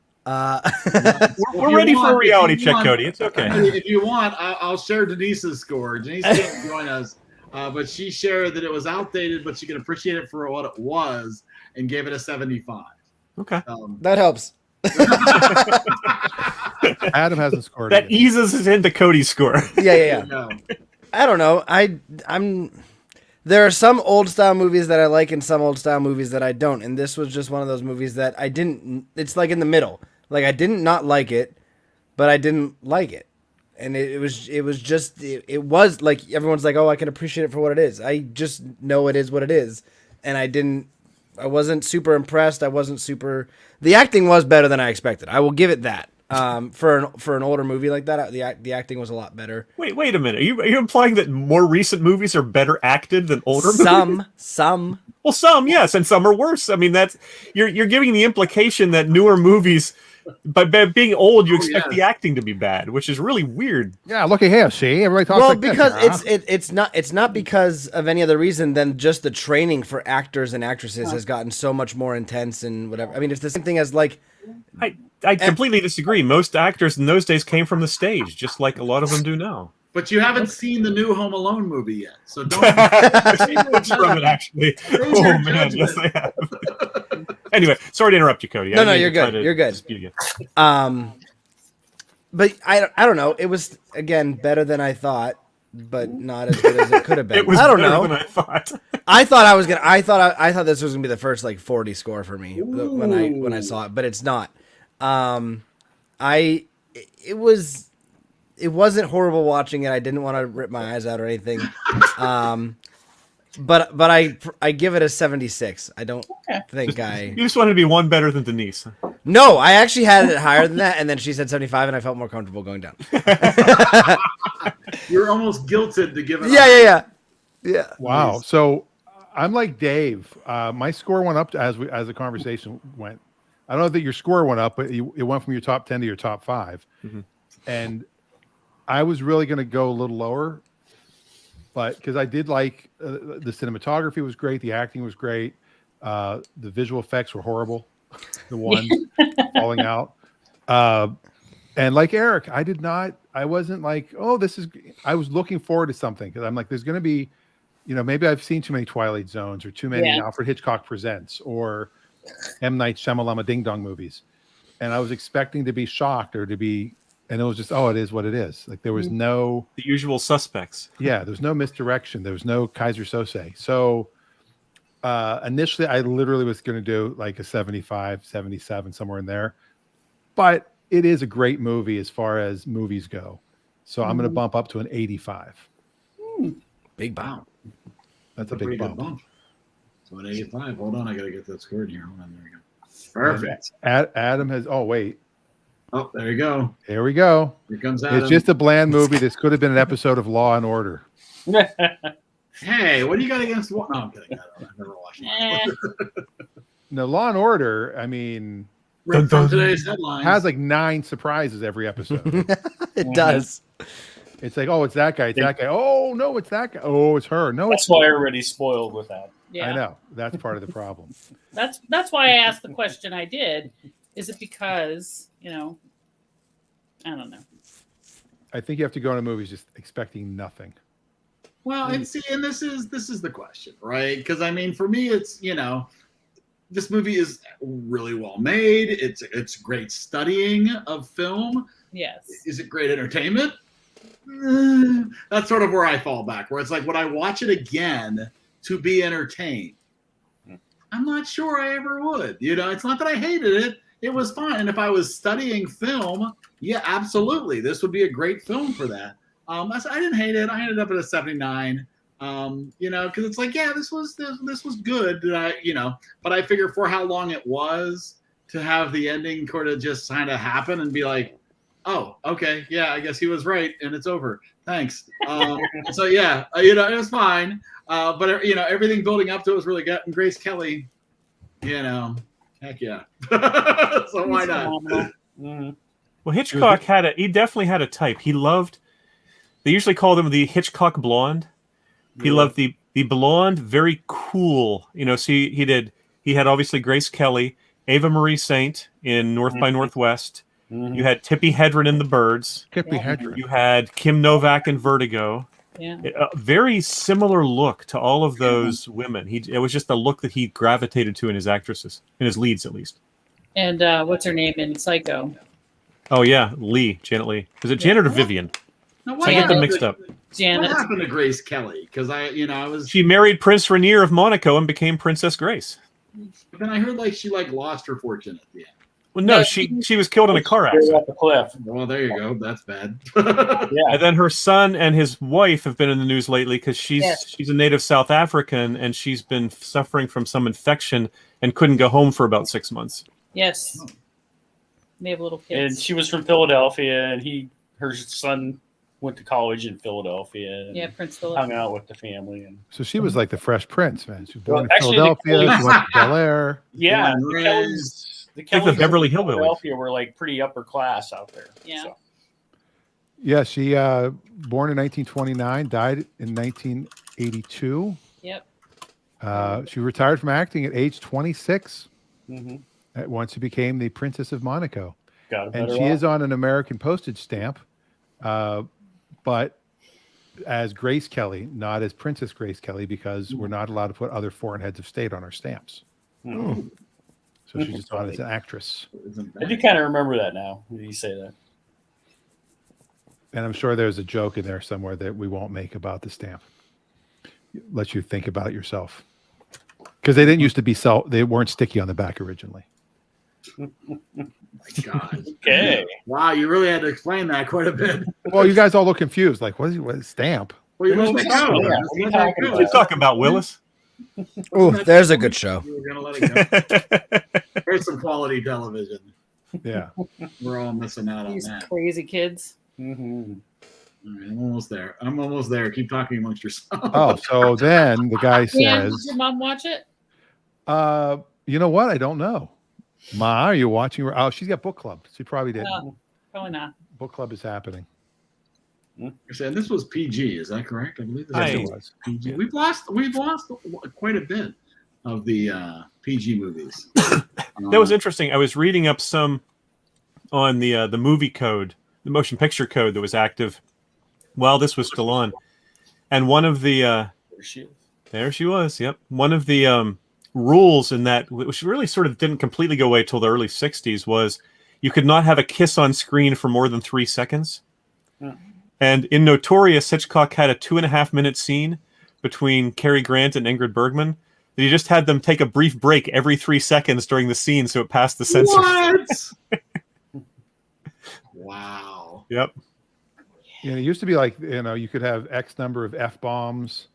We're ready for a reality check, Cody. It's okay. If you want, I'll share Denise's score. Denise can't join us, but she shared that it was outdated, but she can appreciate it for what it was and gave it a 75. Okay. That helps. Adam hasn't scored. That eases us into Cody's score. Yeah. I don't know. There are some old style movies that I like and some old style movies that I don't. And this was just one of those movies that I didn't. It's like in the middle. Like I didn't not like it, but I didn't like it. And it was like everyone's like, oh, I can appreciate it for what it is. I just know it is what it is. And I wasn't super impressed. The acting was better than I expected. I will give it that. For an older movie like that, the acting was a lot better. Wait a minute. Are you implying that more recent movies are better acted than older movies? Some. Well, some, yes, and some are worse. I mean, that's you're giving the implication that newer movies, by being old, you expect the acting to be bad, which is really weird. Yeah, look at here. See, everybody talks like because this, it's not because of any other reason than just the training for actors and actresses has gotten so much more intense and whatever. I mean, it's the same thing as like. I completely disagree. Most actors in those days came from the stage, just like a lot of them do now. But you haven't seen the new Home Alone movie yet, so don't. From it, actually. Oh man, yes, I have. Anyway, sorry to interrupt you, Cody. No, you're good. You're good. But I don't know. It was again better than I thought, but not as good as it could have been. It was I don't better know. than I thought. I thought this was gonna be the first like 40 score for me when I saw it, but it's not. It wasn't horrible watching it. I didn't want to rip my eyes out or anything. But I give it a 76. I don't think You just wanted to be one better than Denise. No, I actually had it higher than that, and then she said 75, and I felt more comfortable going down. You're almost guilted to give it. Yeah. Wow. So I'm like Dave. My score went up as the conversation went. I don't know that your score went up, but it went from your top 10 to your top 5. Mm-hmm. And I was really going to go a little lower, but because I did like the cinematography was great, the acting was great, the visual effects were horrible, the one falling out, and like Eric, I wasn't like, oh, I was looking forward to something because I'm like, there's going to be, maybe I've seen too many Twilight Zones or too many Alfred Hitchcock Presents or M. Night Shyamalan Ding Dong movies, and I was expecting to be shocked or to be. And it was just, it is what it is. Like there was no the usual suspects. Yeah, there's no misdirection. There was no Kaiser Sose. So initially, I literally was going to do like a 75, 77, somewhere in there. But it is a great movie as far as movies go. So I'm going to bump up to an 85. Big bump. Wow. That's a big bump. So an 85. Hold on, I got to get that scored here. Hold on, there we go. Perfect. Adam has. Oh wait. Oh, there you go. Here we go. Here comes Adam. It's just a bland movie. This could have been an episode of Law and Order. Hey, what do you got against? No, I'm kidding. I've never watched it. No, Law and Order. I mean, from today's headlines, has like 9 surprises every episode. It does. It's like, oh, it's that guy. It's that guy. Oh no, it's that guy. Oh, it's her. No, that's why everybody's spoiled with that. Yeah, I know. That's part of the problem. That's why I asked the question I did. Is it because, I don't know. I think you have to go into movies just expecting nothing. Well, and this is the question, right? Because I mean, for me, it's this movie is really well made. It's great studying of film. Yes. Is it great entertainment? That's sort of where I fall back, where it's like, would I watch it again to be entertained? I'm not sure I ever would. It's not that I hated it. It was fine. And if I was studying film, yeah, absolutely. This would be a great film for that. I didn't hate it. I ended up at a 79. Because it's like, yeah, this was good. But I figure for how long it was to have the ending sort of just kind of happen and be like, oh, okay, yeah, I guess he was right, and it's over. Thanks. So yeah, it was fine. But everything building up to it was really good. And Grace Kelly, heck yeah. So why not? Mm-hmm. Well, Hitchcock he definitely had a type. He loved. They usually call them the Hitchcock blonde. He loved the blonde, very cool. So he had obviously Grace Kelly, Ava Marie Saint in North by Northwest. Mm-hmm. You had Tippi Hedren in The Birds. Tippi Hedren. You had Kim Novak in Vertigo. Yeah. A very similar look to all of those women. It was just a look that he gravitated to in his actresses, in his leads at least. And what's her name in Psycho? Oh yeah, Janet Leigh. Is it Janet or Vivian? Now, I get them mixed up. Janet. What happened to Grace Kelly? Because I was. She married Prince Rainier of Monaco and became Princess Grace. But then I heard she lost her fortune at the end. Well, no, she was killed in a car accident. Off the cliff. Well, there you go. That's bad. And then her son and his wife have been in the news lately because she's a native South African and she's been suffering from some infection and couldn't go home for about 6 months. Yes. They have little kids. And she was from Philadelphia, and her son went to college in Philadelphia. And Yeah, Prince hung Philip. out with the family. And So she was like the Fresh Prince, man. She was born Well, in actually, Philadelphia. the She went to Bel Air. yeah, Born the and Kellys, raised. the Like the Kellys Beverly in Hillbillies. Philadelphia were like pretty upper class out there. Yeah. So. Yeah, she born in 1929, died in 1982. Yep. She retired from acting at age 26. Mm-hmm. Once she became the Princess of Monaco. Got a And better she off. is on an American postage stamp, but as Grace Kelly, not as Princess Grace Kelly, because we're not allowed to put other foreign heads of state on our stamps. Mhm. So she's just on as an actress. I do kind of remember that now. When you say that. And I'm sure there's a joke in there somewhere that we won't make about the stamp. Let you think about it yourself. Because they didn't used to be they weren't sticky on the back originally. God. Okay. Wow, you really had to explain that quite a bit. Well, you guys all look confused. Like, what is stamp? Well, you What know, is that? no, Yeah, that's what are you not talking good. about? What are you talking about, Willis? Ooh, there's a good show. You were gonna let it go. There's some quality television. Yeah. We're all missing out on These that. crazy kids. Mm-hmm. All right, I'm almost there. Keep talking amongst yourselves. Oh, so then the guy Dan, did says, your mom watch it? you know what? I don't know. Ma, are you watching? Oh, she's got book club. She probably did. Probably not. Book club is happening. You're saying this was PG, is that correct? I believe this Yes, Aye. it was. PG. We've lost quite a bit of the PG movies. That was interesting. I was reading up some on the movie code, the motion picture code that was active while this was still on. And one of the there she was. Yep. One of the rules in that, which really sort of didn't completely go away till the early 60s, was you could not have a kiss on screen for more than 3 seconds. And in Notorious, Hitchcock had a 2.5-minute scene between Cary Grant and Ingrid Bergman. He just had them take a brief break every 3 seconds during the scene, so it passed the censor. What? Wow. Yep. Yeah, it used to be like, you could have X number of F-bombs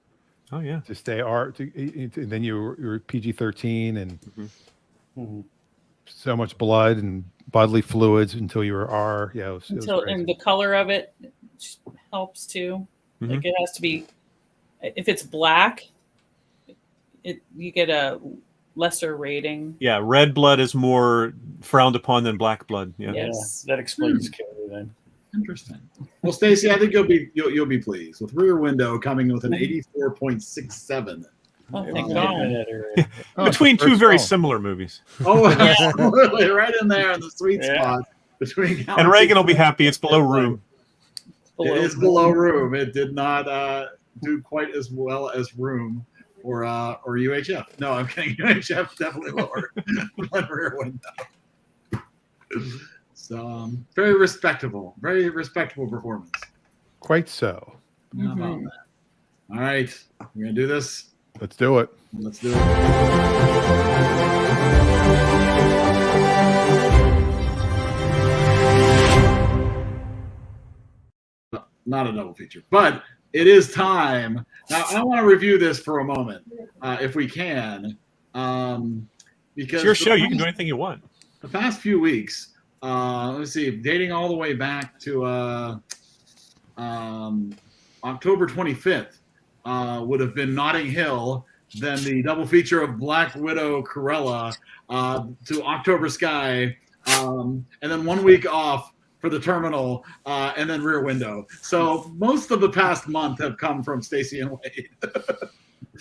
Oh yeah. to stay R, and then you were PG-13 and Mhm. so much blood and bodily fluids until you were R. Yeah, it was crazy. And the color of it helps too. Mhm. Like it has to be. If it's black, you get a lesser rating. Yeah, red blood is more frowned upon than black blood. Yeah. Yes. Yeah, that explains Kelly then. Interesting. Well, Stacey, I think you'll be pleased with Rear Window coming with an 84.67. Oh, thank Yeah, God. in that area. Oh, Between it's the two first very film. similar movies. Oh, absolutely, right in there in the sweet Yeah. spot between. And Reagan will be happy. It's below Room. It is below Room. It did not do quite as well as Room. or UHF. No, I'm kidding. UHF definitely lower than Rear Window. So very respectable performance. Quite so. How about that? All right, we're gonna do this. Let's do it. Let's do it. Not a double feature, but it is time. Now, I want to review this for a moment, if we can. Because It's your show. You can do anything you want. The past few weeks, let's see, dating all the way back to October 25th, would have been Notting Hill, then the double feature of Black Widow Cruella, to October Sky, and then 1 week off for The Terminal, and then Rear Window. So most of the past month have come from Stacey and Wade.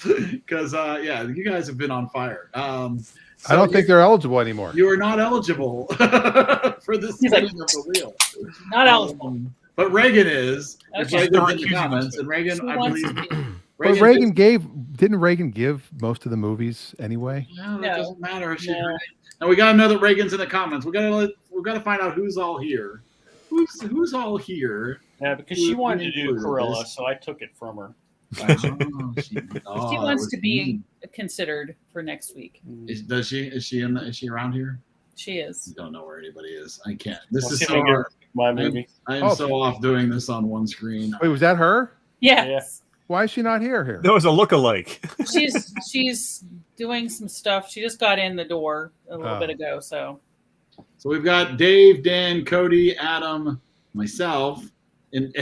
Because, yeah, you guys have been on fire. I don't think they're eligible anymore. You are not eligible for this spinning of the wheel. Not eligible. But Reagan is. It's Okay. right there in the comments. And Reagan, Who I wants believe. to be? But Reagan didn't Reagan give most of the movies anyway? No, that No. doesn't matter. No. Now we gotta know that Reagan's in the comments. We gotta find out who's all here. Who's all here? Yeah, because she wanted to do included Cruella, this. so I took it from her. She wants to be considered for next week. Does she? Is she around here? She is. I don't know where anybody is. I can't. This Let's is see if so I can hard. my movie. I am Oh. so off doing this on one screen. Wait, was that her? Yes. Why is she not here? That was a look-alike. She's doing some stuff. She just got in the door a little Oh. bit ago, so So we've got Dave, Dan, Cody, Adam, myself, and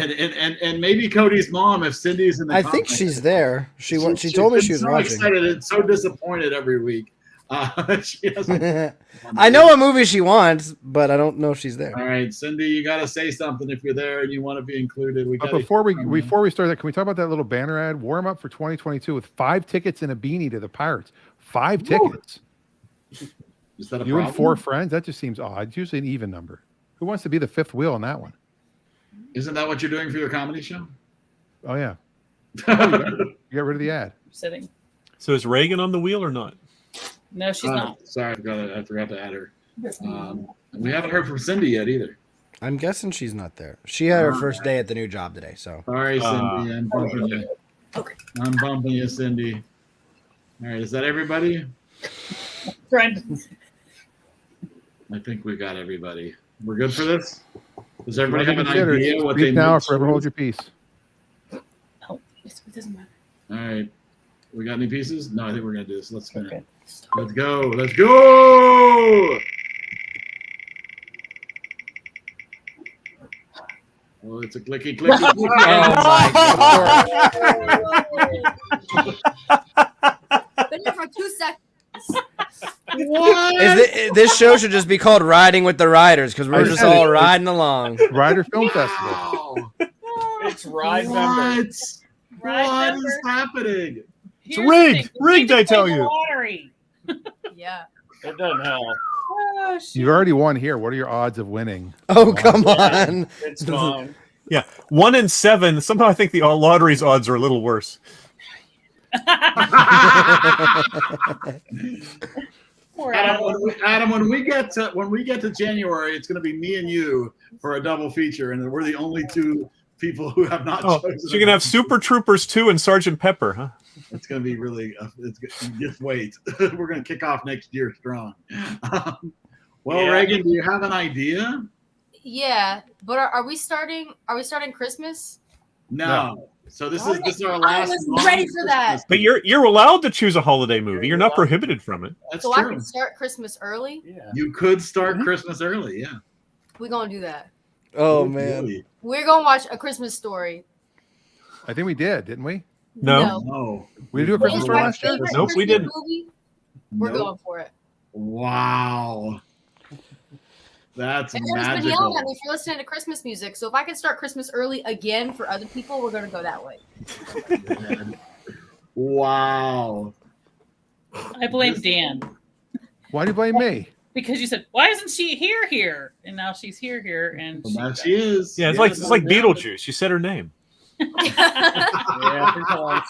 maybe Cody's mom if Cindy's in the I think comments. she's there. She told me been she was so watching. excited and so disappointed every week. She hasn't. I know what movie she wants, but I don't know if she's there. All right, Cindy, you got to say something if you're there and you want to be included. We But got before we start that, can we talk about that little banner ad? Warm up for 2022 with 5 tickets and a beanie to the Pirates. 5 tickets. Is that a You problem? and 4 friends? That just seems odd. It's usually an even number. Who wants to be the 5th wheel on that one? Isn't that what you're doing for your comedy show? Oh yeah. You got rid of the ad. sitting. So is Reagan on the wheel or not? No, she's not. Sorry, I forgot to add her. And we haven't heard from Cindy yet either. I'm guessing she's not there. She had her first day at the new job today, so. Sorry, Cindy. I'm bumping you. Okay. I'm bumping you, Cindy. All right, is that everybody? Friend. I think we got everybody. We're good for this? Does everybody have an Consider it. idea what Speak they now or might forever choose? hold your peace. Oh, it doesn't matter. All right. We got any pieces? No, I think we're going to do this. Let's spin Okay. it. Let's go. Let's go. Oh, it's a clicky, clicky, clicky. Been here for 2 seconds. What? This show should just be called Riding with the Riders because we're just all riding along. Rider Film Festival. Wow. It's ride member. What is happening? It's rigged. Rigged, I tell you. Lottery. Yeah. It doesn't help. Oh, shit. You've already won here. What are your odds of winning? Oh, come on. It's fine. Yeah, 1 in 7. Somehow I think the lottery's odds are a little worse. Poor Adam, when we get to January, it's going to be me and you for a double feature, and we're the only 2 people who have not Oh, chosen. so you're gonna have Super Troopers 2 and Sergeant Pepper, huh? It's going to be really. Just wait. We're going to kick off next year strong. Well, Yeah. Reagan, do you have an idea? Yeah, but are we starting? Are we starting Christmas? No. So this Darn is it. our I last. was ready for that. Christmas. But you're allowed to choose a holiday movie. You're not prohibited from it. That's So I true. can start Christmas early. Yeah. You could start Christmas early. Yeah. We're gonna do that. Oh, man. Really? We're gonna watch A Christmas Story. I think we did, didn't we? No. No. We did do a It's Christmas story my last year. favorite Nope, we Christmas didn't. movie. We're Nope. going for it. Wow. That's And there's been magical. yelling at me for listening to Christmas music. So if I can start Christmas early again for other people, we're gonna go that way. Wow. I blame Dan Why do you blame me? because you said, "Why isn't she here?" And now she's here, and Well, now she is. Yeah, it's Yes, like yeah. Beetlejuice. You said her name. Yeah, pretty much.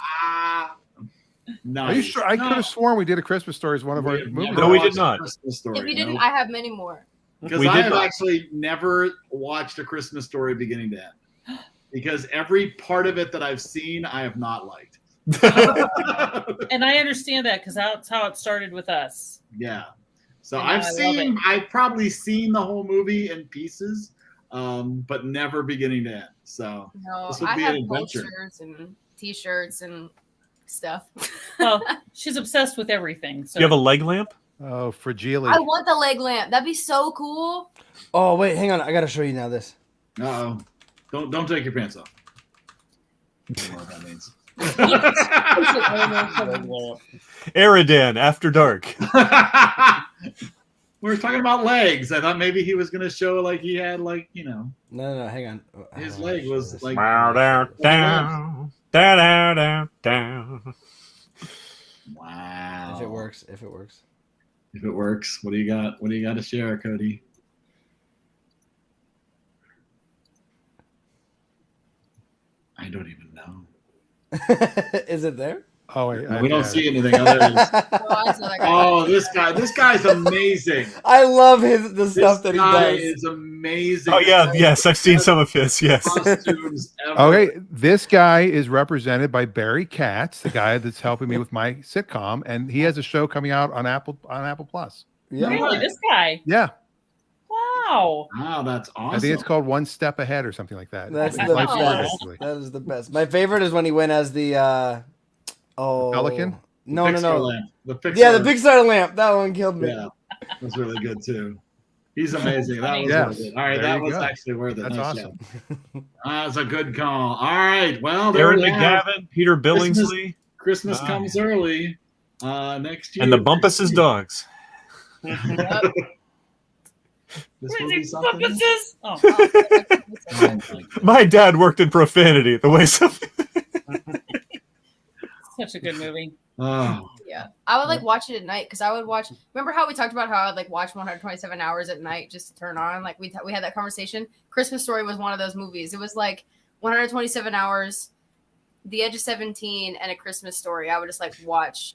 Nice. Are you sure? I could have sworn we did a Christmas story as one of We our have movies. never No, we did watched not. a Christmas Story. If you didn't, Nope. I have many more. Because We I did have not. actually never watched a Christmas Story beginning to end. Because every part of it that I've seen, I have not liked. And I understand that because that's how it started with us. Yeah. So And I've I love it. I've probably seen the whole movie in pieces, but never beginning to end. So No, this would I be have an adventure. posters and T-shirts and stuff. Well, she's obsessed with everything. So You have a leg lamp? Oh, fragile. I want the leg lamp. That'd be so cool. Oh wait, hang on. I gotta show you now. This. Uh-oh. Don't take your pants off. I don't know what that means. EriDan After Dark. We were talking about legs. I thought maybe he was going to show like he had like, No, hang on. his leg was like Down, down, down, down, down, down. wow. If it works, if it works. If it works, what do you got? What do you got to share, Cody? I don't even know. Is it there? Oh, wait, We don't see anything other than. Oh, this guy's amazing. I love the stuff that he guy does. is amazing. Oh yeah, yes, I've seen some of his. Yes. Costumes ever. Okay, this guy is represented by Barry Katz, the guy that's helping me with my sitcom, and he has a show coming out on Apple Plus. Yeah. really, this guy. Yeah, Wow. Wow, that's awesome. I think it's called One Step Ahead or something like that. That's It's the life story, best. basically. That is the best. My favorite is when he went as the Pelican? No, Pixar no. Lamp. The Pixar Yeah, the Pixar lamp. That one killed me. Yeah, that's really good too. He's amazing. That was Yes. really good. All right, There that you was go. actually worth it. That's Nice awesome. job. That's a good call. All right, well, there Aaron we have McGavin, Peter Billingsley, Christmas Ah. comes early next year. and the Bumpus's dogs. This will be Crazy something. purposes. Oh, My dad worked in profanity. The way some. such a good movie. Oh, Yeah, I would like watch it at night because I would watch. Remember how we talked about how I would like watch 127 hours at night just to turn on? Like we had that conversation. Christmas Story was one of those movies. It was like 127 hours, The Edge of 17, and A Christmas Story. I would just like watch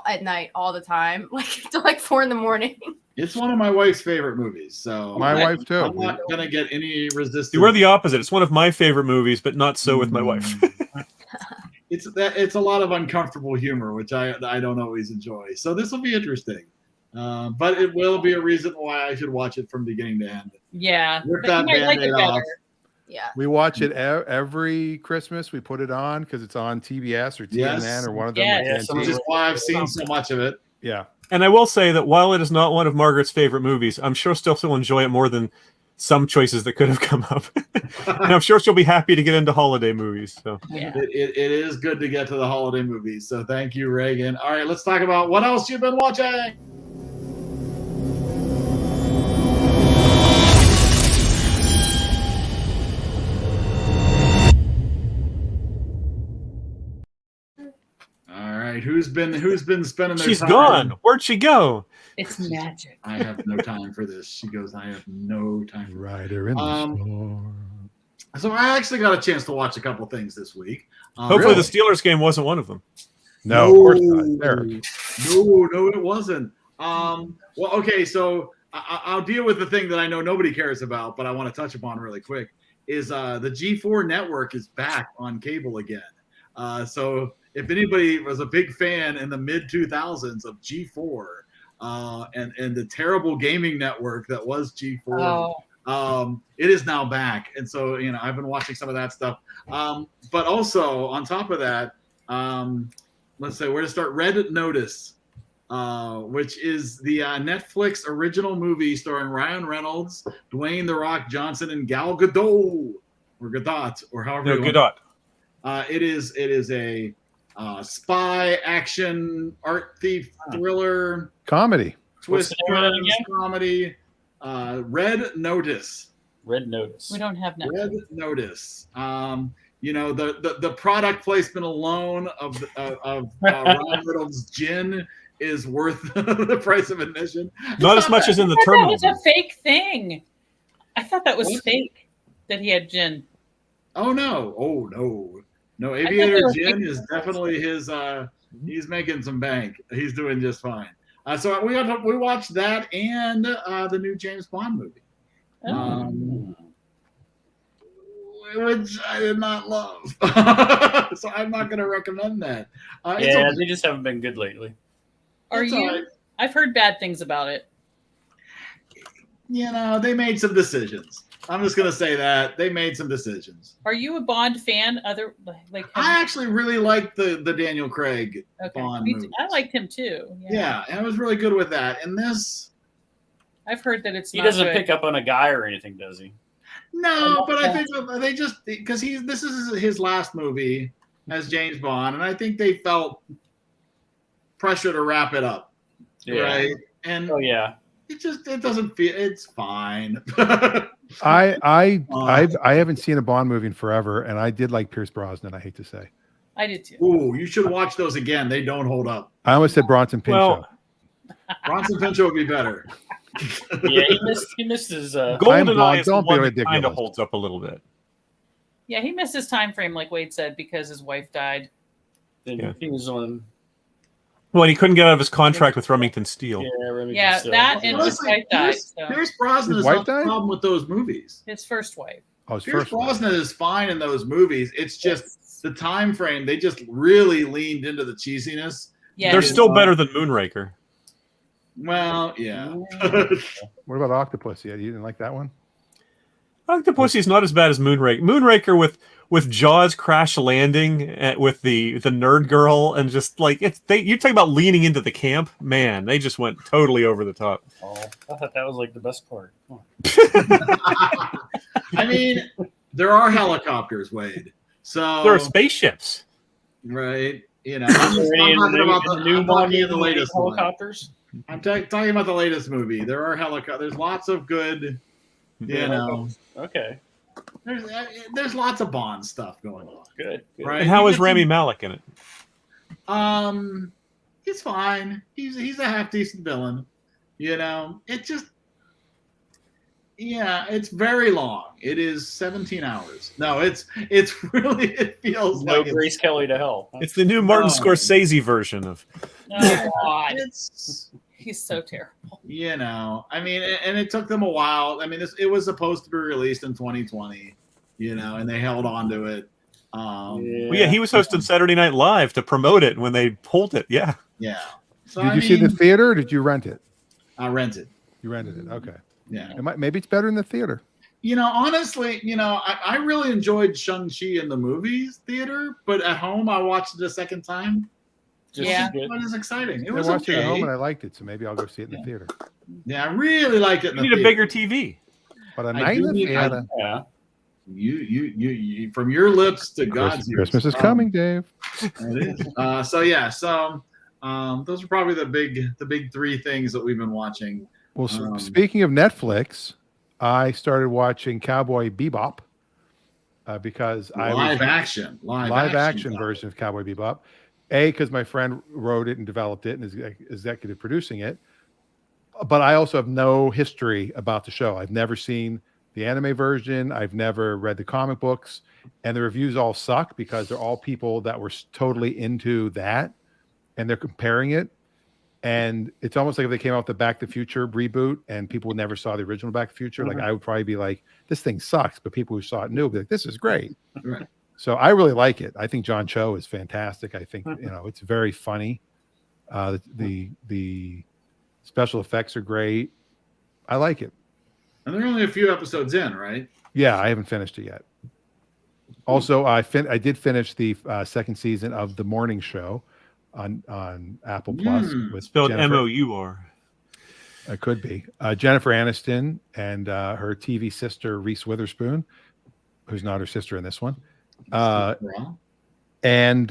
at night all the time, like till like 4 a.m. it's one of my wife's favorite movies. So My wife too. I'm not gonna get any resistance. You were the opposite. It's one of my favorite movies, but not so with my wife. It's a lot of uncomfortable humor, which I don't always enjoy. So this will be interesting, but it will be a reason why I should watch it from beginning to end. Yeah. Rip But you that might like it Band-Aid better. off. Yeah. We watch it every Christmas. We put it on because it's on TBS or TNN Yes. or one of them. Yes. or Which TNT. is why I've seen so much of it. Yeah. And I will say that while it is not one of Margaret's favorite movies, I'm sure still enjoy it more than some choices that could have come up. And I'm sure she'll be happy to get into holiday movies. So Yeah. It is good to get to the holiday movies. So thank you, Reagan. All right, let's talk about what else you've been watching. All right, who's been spending their she's time? gone. Where'd she go? It's magic. I have no time for this. She goes, I have no time for Rider in the storm. So I actually got a chance to watch a couple things this week. Hopefully Really? the Steelers game wasn't one of them. No, of course not. Eric. No, it wasn't. Well, okay, so I'll deal with the thing that I know nobody cares about, but I want to touch upon really quick. Is the G4 network is back on cable again. So if anybody was a big fan in the mid 2000s of G4 and the terrible gaming network that was G4. Oh, It is now back, and so I've been watching some of that stuff. But also on top of that, let's say where to start. Red Notice, which is the Netflix original movie starring Ryan Reynolds, Dwayne The Rock Johnson, and Gal Gadot, or Gadot, or however. No, you want. Godot. It is a spy action art thief thriller Comedy. twist the name of it again? comedy. Red Notice. Red Notice. we don't have Netflix. Red Notice. The product placement alone of Ryan Reynolds' gin is worth the price of admission. Not as much as in the I thought that terminal. was a fake thing. I thought that was What? fake that he had gin. Oh no! Oh no! No, thought Aviator they were Gin fake. is definitely his He's making some bank. He's doing just fine. So we watched that and the new James Bond movie, which I did not love. So I'm not going to recommend that. Yeah, they just haven't been good lately. Are It's you? all right. I've heard bad things about it. You know, they made some decisions. I'm just going to say that they made some decisions. Are you a Bond fan? I actually really liked the Daniel Craig Bond movie. I liked him too. Yeah, and I was really good with that. And this, I've heard that he doesn't pick up on a guy or anything, does he? No, but I think they just because this is his last movie as James Bond, and I think they felt pressure to wrap it up, right? And it doesn't feel it's fine. I haven't seen a Bond movie in forever, and I did like Pierce Brosnan. I hate to say. I did too. Ooh, you should watch those again. They don't hold up. I almost said Bronson Pinchot. Bronson Pinchot would be better. Yeah, he missed his GoldenEye is the one that kind of holds up a little bit. Yeah, he missed his time frame, like Wade said, because his wife died. Then he was on. Well, and he couldn't get out of his contract with Remington Steele. Yeah, that and his wife died. Pierce Brosnan is not the problem with those movies. His first wife. Oh, Pierce Brosnan is fine in those movies. It's just the time frame. They just really leaned into the cheesiness. Yeah, they're still better than Moonraker. Well, yeah. What about Octopussy? You didn't like that one? Octopussy is not as bad as Moonraker. Moonraker with Jaws crash landing with the nerd girl and just like you talk about leaning into the camp, man. They just went totally over the top. Oh, I thought that was like the best part. I mean, there are helicopters, Wade. So there are spaceships, right? You know, I'm talking about the latest helicopters. I'm talking about the latest movie. There are helicopters. There's lots of good, you know. Okay. There's lots of Bond stuff going on. Good. Right? And how is Rami Malek in it? He's fine. He's a half decent villain. You know, it's very long. It is 17 hours. No, it feels no like Grace Kelly to hell. It's the new Martin Scorsese version of. Oh God, he's so terrible. You know, I mean, and it took them a while. I mean, it was supposed to be released in 2020. You know, and they held on to it. Well, yeah, he was hosting Saturday Night Live to promote it when they pulled it. Yeah. Yeah. So, did you see the theater or did you rent it? I rented. You rented it. Okay. Yeah. Maybe it's better in the theater. You know, honestly, you know, I really enjoyed Shang-Chi in the movies theater, but at home I watched it a second time. Yeah. It was exciting. It I was watched okay. it at home and I liked it, so maybe I'll go see it in the theater. Yeah, I really liked it. You need a bigger TV. But a night in the theater. Yeah. You from your lips to God's ears. Christmas is coming, Dave. It is. So those are probably the big three things that we've been watching. Well, speaking of Netflix, I started watching Cowboy Bebop because live action version of Cowboy Bebop. Because my friend wrote it and developed it and is executive producing it. But I also have no history about the show. I've never seen the anime version. I've never read the comic books, and the reviews all suck because they're all people that were totally into that, and they're comparing it. And it's almost like if they came out with the Back to the Future reboot and people never saw the original Back to the Future, like I would probably be like, this thing sucks. But people who saw it knew, would be like, this is great. Right. So I really like it. I think John Cho is fantastic. I think, it's very funny. The special effects are great. I like it. And they're only a few episodes in, right? Yeah, I haven't finished it yet. Also, I did finish the second season of The Morning Show on Apple Plus with spelled Jennifer. M-O-U-R. It could be Jennifer Aniston and her TV sister Reese Witherspoon, who's not her sister in this one, and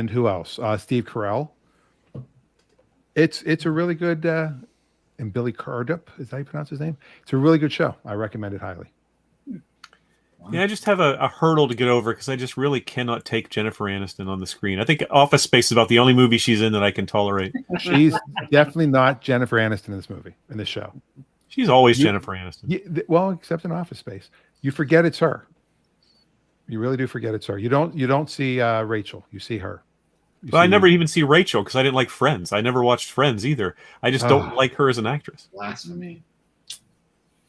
who else? Steve Carell. It's a really good. And Billy Crudup, is that how you pronounce his name? It's a really good show. I recommend it highly. Yeah, I just have a hurdle to get over because I just really cannot take Jennifer Aniston on the screen. I think Office Space is about the only movie she's in that I can tolerate. She's definitely not Jennifer Aniston in this show. She's always Jennifer Aniston. Well, except in Office Space. You forget it's her. You really do forget it, sir. You don't see Rachel. You see her. You But I see- never even see Rachel because I didn't like Friends. I never watched Friends either. I just don't like her as an actress. Blasphemy.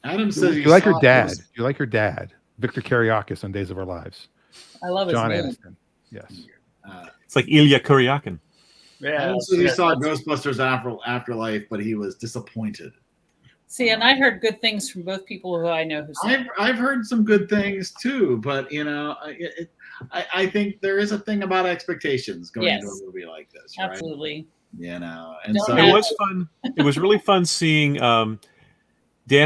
Adam says You like her saw dad. Ghost- You like her dad, Victor Kiriakis on Days of Our Lives. I love his John name. Aniston. Yes. It's like Ilya Kuryakin. Yeah, Adam says he saw Ghostbusters Afterlife, but he was disappointed. See, and I heard good things from both people who I know who saw it. I've heard some good things too, but I think there is a thing about expectations going into Yes. a movie like this, right? Absolutely. And Don't so have- It was fun. It was really fun seeing Dan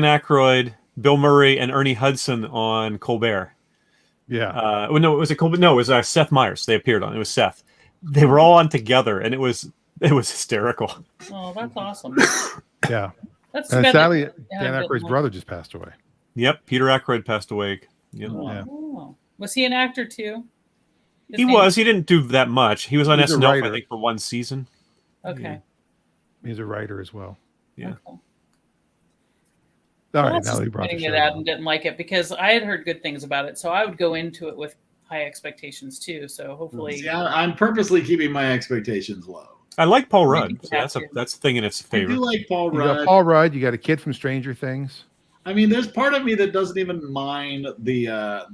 Aykroyd, Bill Murray, and Ernie Hudson on Colbert. Yeah. No, was it Colbert? No, it was Seth Meyers. They appeared on. It was Seth. They were all on together, and it was hysterical. Oh, that's awesome. Yeah. That's too And bad sadly, that- Dan yeah, Aykroyd's but- brother just passed away. Yep, Peter Aykroyd passed away. Yep. Yeah. Oh. Was he an actor too? His He name- was. He didn't do that much. He was on He's a SNL, I writer. think, for one season. Okay. He's a writer as well. Yeah. Okay. All Well, right, that's now that you brought the disappointing show that up. Adam didn't like it because I had heard good things about it, so I would go into it with high expectations too. So hopefully, See, I'm purposely keeping my expectations low. I like Paul Maybe Rudd. you So have that's a to. thing in its I favor. do like Paul You Rudd. got Paul Rudd. You got a kid from Stranger Things. I mean, there's part of me that doesn't even mind the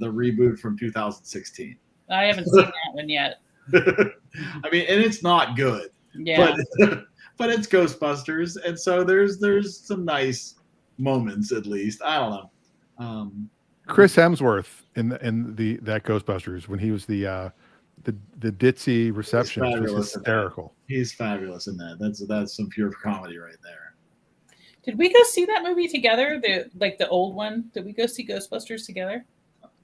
reboot from 2016. I haven't seen that one yet. I mean, and it's not good, Yeah. but it's Ghostbusters, and so there's some nice moments at least. I don't know. Chris Hemsworth in that Ghostbusters when he was the ditzy receptionist was fabulous in that. hysterical. He's fabulous in that. That's some pure comedy right there. Did we go see that movie together? The old one? Did we go see Ghostbusters together?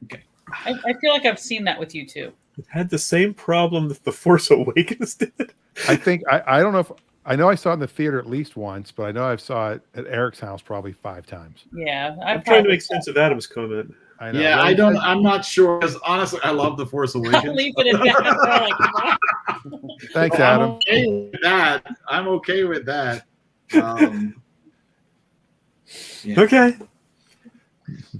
Okay. I feel like I've seen that with you too. It had the same problem that The Force Awakens did. I think I don't know if I know I saw it in the theater at least once, but I know I saw it at Eric's house probably 5 times. Yeah, I'm trying to make sense of Adam's comment. I know. Yeah, Well, I he don't. said- I'm not sure because honestly, I love The Force I'll Awakens. leave it at that. Thanks, I'm Adam. okay with that. I'm okay with that. Yeah. Okay.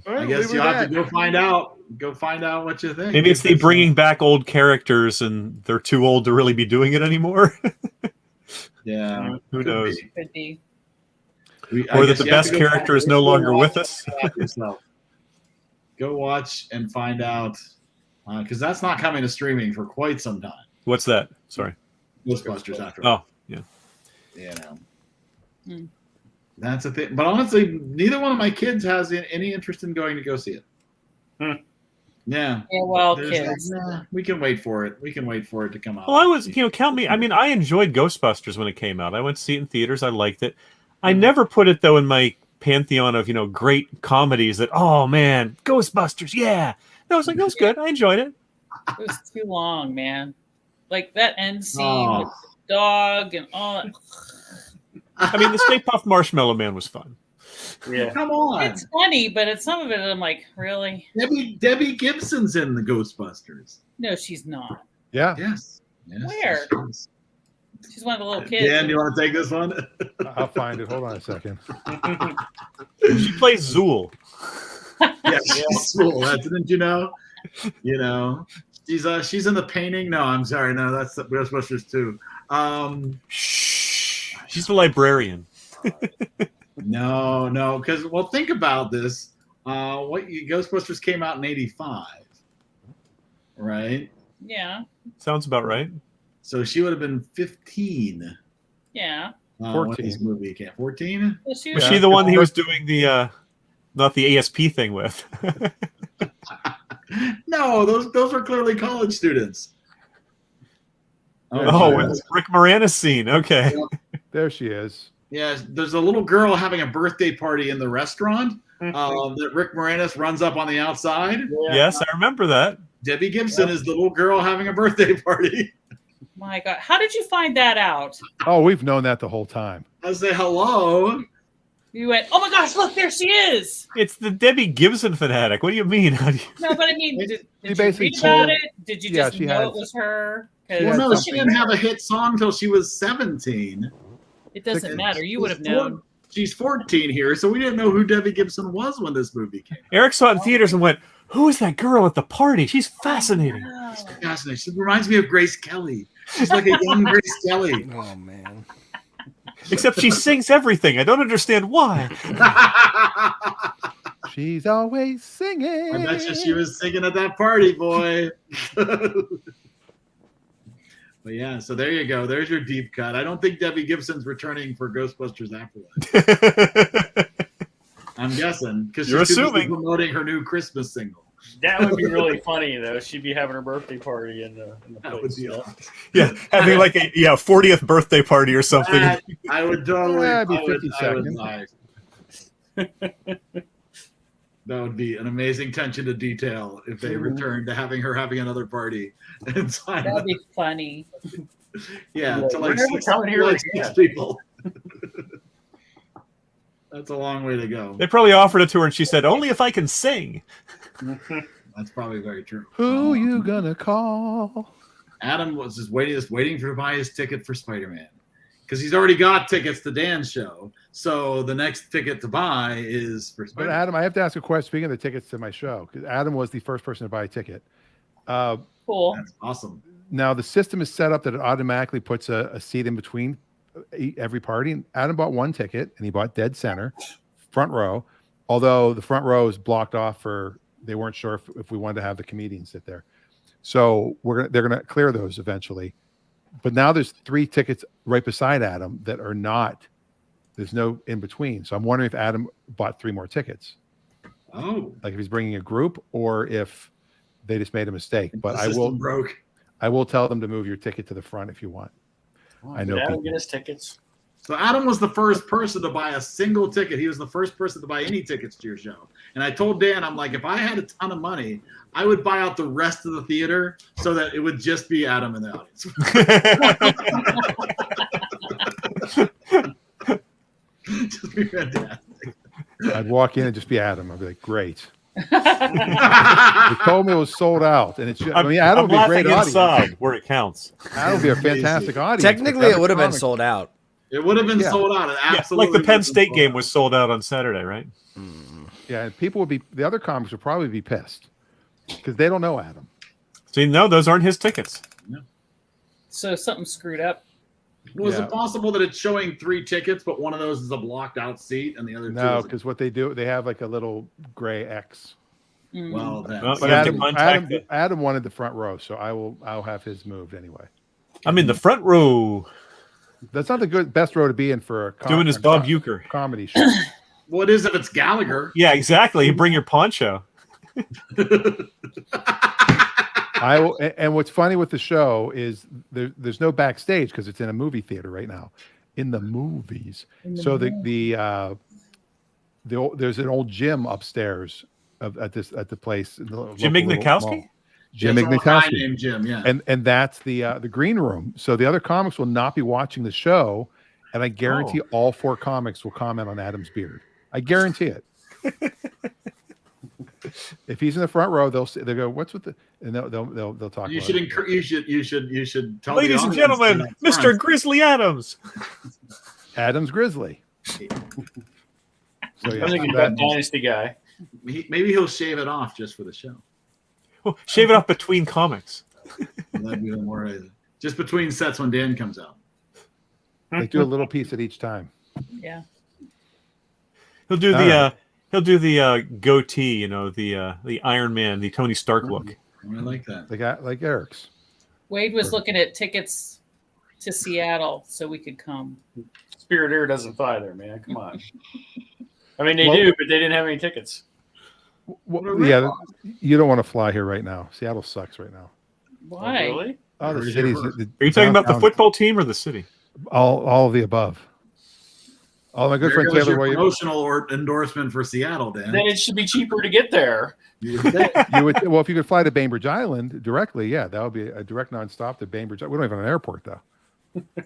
All right, I guess leave it you at have to that. go find out. Go find out what you think. Maybe it's the bringing back old characters and they're too old to really be doing it anymore. Yeah. Who could knows? be. Could be. I Or that guess the you have best to go character is watch- no go longer watch with us. it yourself. Go watch and find out because that's not coming to streaming for quite some time. What's that? Sorry. Ghostbusters after. Oh, yeah. You know. Hmm. That's a thing. But honestly, neither one of my kids has any interest in going to go see it. Hmm. Yeah. Yeah, well, There's kids. nah, we can wait for it. We can wait for it to come out. Well, I was, count me. I mean, I enjoyed Ghostbusters when it came out. I went to see it in theaters. I liked it. I never put it, though, in my pantheon of, great comedies that, oh, man, Ghostbusters, yeah. No, I was like, that was good. I enjoyed it. It was too long, man. Like that end scene Oh. with the dog and all that. I mean, the Stay Puft Marshmallow Man was fun. Yeah. Come on. It's funny, but at some of it, I'm like, really? Debbie Gibson's in the Ghostbusters. No, she's not. Yeah, Yes. Where? she is. She's one of the little kids. Dan, you want to take this one? I'll find it. Hold on a second. She plays Zool. Yeah, she's cool. Didn't you know? She's in the painting. No, I'm sorry. No, that's the Ghostbusters too. Shh. She's the librarian. No, because think about this. Ghostbusters came out in '85, right? Yeah, Sounds about right. So she would have been 15 yeah. when 14. this movie came. 14? Well, she Was was, she the one he was doing the, not the ASP thing with? No, those are clearly college students. Oh, yeah. with Rick Moranis scene. Okay. There she is. Yeah, there's a little girl having a birthday party in the restaurant that Rick Moranis runs up on the outside. Yes, I remember that. Debbie Gibson is the little girl having a birthday party. my God, how did you find that out? Oh, we've known that the whole time. I say hello. You went, oh my gosh, look, there she is. It's the Debbie Gibson fanatic. What do you mean? How do you... No, but I mean, did you basically read about told- it? Did you Yeah, just she know had- it was her? 'Cause Yeah, Well, no, she something. didn't have a hit song until she was 17. it doesn't matter. You would have known. She's 14 here, so we didn't know who Debbie Gibson was when this movie came. Eric saw it in theaters and went, Who is that girl at the party? She's fascinating. Fascinating. She reminds me of Grace Kelly. She's like a young Grace Kelly. Oh man. Except she sings everything. I don't understand why. She's always singing. I bet you she was singing at that party, boy. But yeah, so there you go. There's your deep cut. I don't think Debbie Gibson's returning for Ghostbusters Afterlife. I'm guessing because You're she's too busy assuming. promoting her new Christmas single. That would be really funny, though. She'd be having her birthday party in the That would place. be awesome. Yeah, having like a 40th birthday party or something. I would totally. Yeah, it'd be I would- 50 I would seconds. lie. That would be an amazing attention to detail if they returned to having another party. And sign That'd up. be funny. Yeah, Yeah, to like we're never six, coming here like again. 6 people. That's a long way to go. They probably offered it to her, and she said, "Only if I can sing." That's probably very true. Who you gonna call? Adam was just waiting to buy his ticket for Spider-Man because he's already got tickets to Dan's show. So the next ticket to buy is for But Spider-Man. Adam, I have to ask a question. Speaking of the tickets to my show, because Adam was the first person to buy a ticket. Cool. That's awesome. Now the system is set up that it automatically puts a seat in between every party. And Adam bought one ticket, and he bought dead center, front row. Although the front row is blocked off they weren't sure if we wanted to have the comedians sit there. So they're gonna clear those eventually. But now there's 3 tickets right beside Adam that are not. There's no in between. So I'm wondering if Adam bought 3 more tickets. Oh, Like if he's bringing a group or if they just made a mistake. But the I system will broke. tell them to move your ticket to the front if you want. I know Did Adam people. get his tickets? So Adam was the first person to buy a single ticket. He was the first person to buy any tickets to your show. And I told Dan, I'm like, if I had a ton of money, I would buy out the rest of the theater so that it would just be Adam in the audience. Just be fantastic. I'd walk in and just be Adam. I'd be like, great. They told me it was sold out, and it's. I mean, Adam would be a great laughing audience. inside where it counts. Adam would be a fantastic audience. Technically, it would have been sold out. It would have been Yeah. sold out. It Yeah, absolutely like the would Penn have been State sold game out. was sold out on Saturday, right? Yeah, and people would be. The other comics would probably be pissed because they don't know Adam. See, no, those aren't his tickets. So something screwed up. Was Yeah. it possible that it's showing 3 tickets, but one of those is a blocked out seat and the other No, two is because what they do, they have like a little gray X. Mm. well then. Well, But You have to Adam, contact it. Adam wanted the front row, so I'll have his moved anyway. I'm in the front row That's not the best row to be in for a doing his Bob Euchre. comedy show. What is if it's Gallagher? Yeah, exactly. You bring your poncho. I will, and what's funny with the show is there's no backstage because it's in a movie theater right now, in the movies. So there's an old gym upstairs at the place. Jim Local Mignakowski? mall. Jim There's a guy Mignakowski. named Jim, yeah. And that's the green room. So the other comics will not be watching the show, and I guarantee all 4 comics will comment on Adam's beard. I guarantee it. If he's in the front row, they'll go, "What's with the?" And they'll talk. You about should it. encourage. You should tell. Ladies the and audience gentlemen, that up Mr. front. Grizzly Adams. Adam's Grizzly. So yeah, I'm thinking that- about Dynasty guy. Maybe he'll shave it off just for the show. Oh, shave it off between comics. That'd be more just between sets when Dan comes out. they do a little piece at each time. Yeah. He'll do All the right. he'll do the goatee, you know, the Iron Man, the Tony Stark look. I like that. Like Eric's. Wade was looking at tickets to Seattle so we could come. Spirit Air doesn't fly there, man. Come on. I mean, they Well- do, but they didn't have any tickets. Well, yeah, you don't want to fly here right now. Seattle sucks right now. Why? Oh, really? Oh, the Where's cities. your- Are you talking about the downtown- football team or the city? All of the above. All my good There friend goes Taylor your Williams. promotional endorsement for Seattle, Dan. Then it should be cheaper to get there. You would think. You would well if you could fly to Bainbridge Island directly. Yeah, that would be a direct nonstop to Bainbridge. We don't even have an airport though.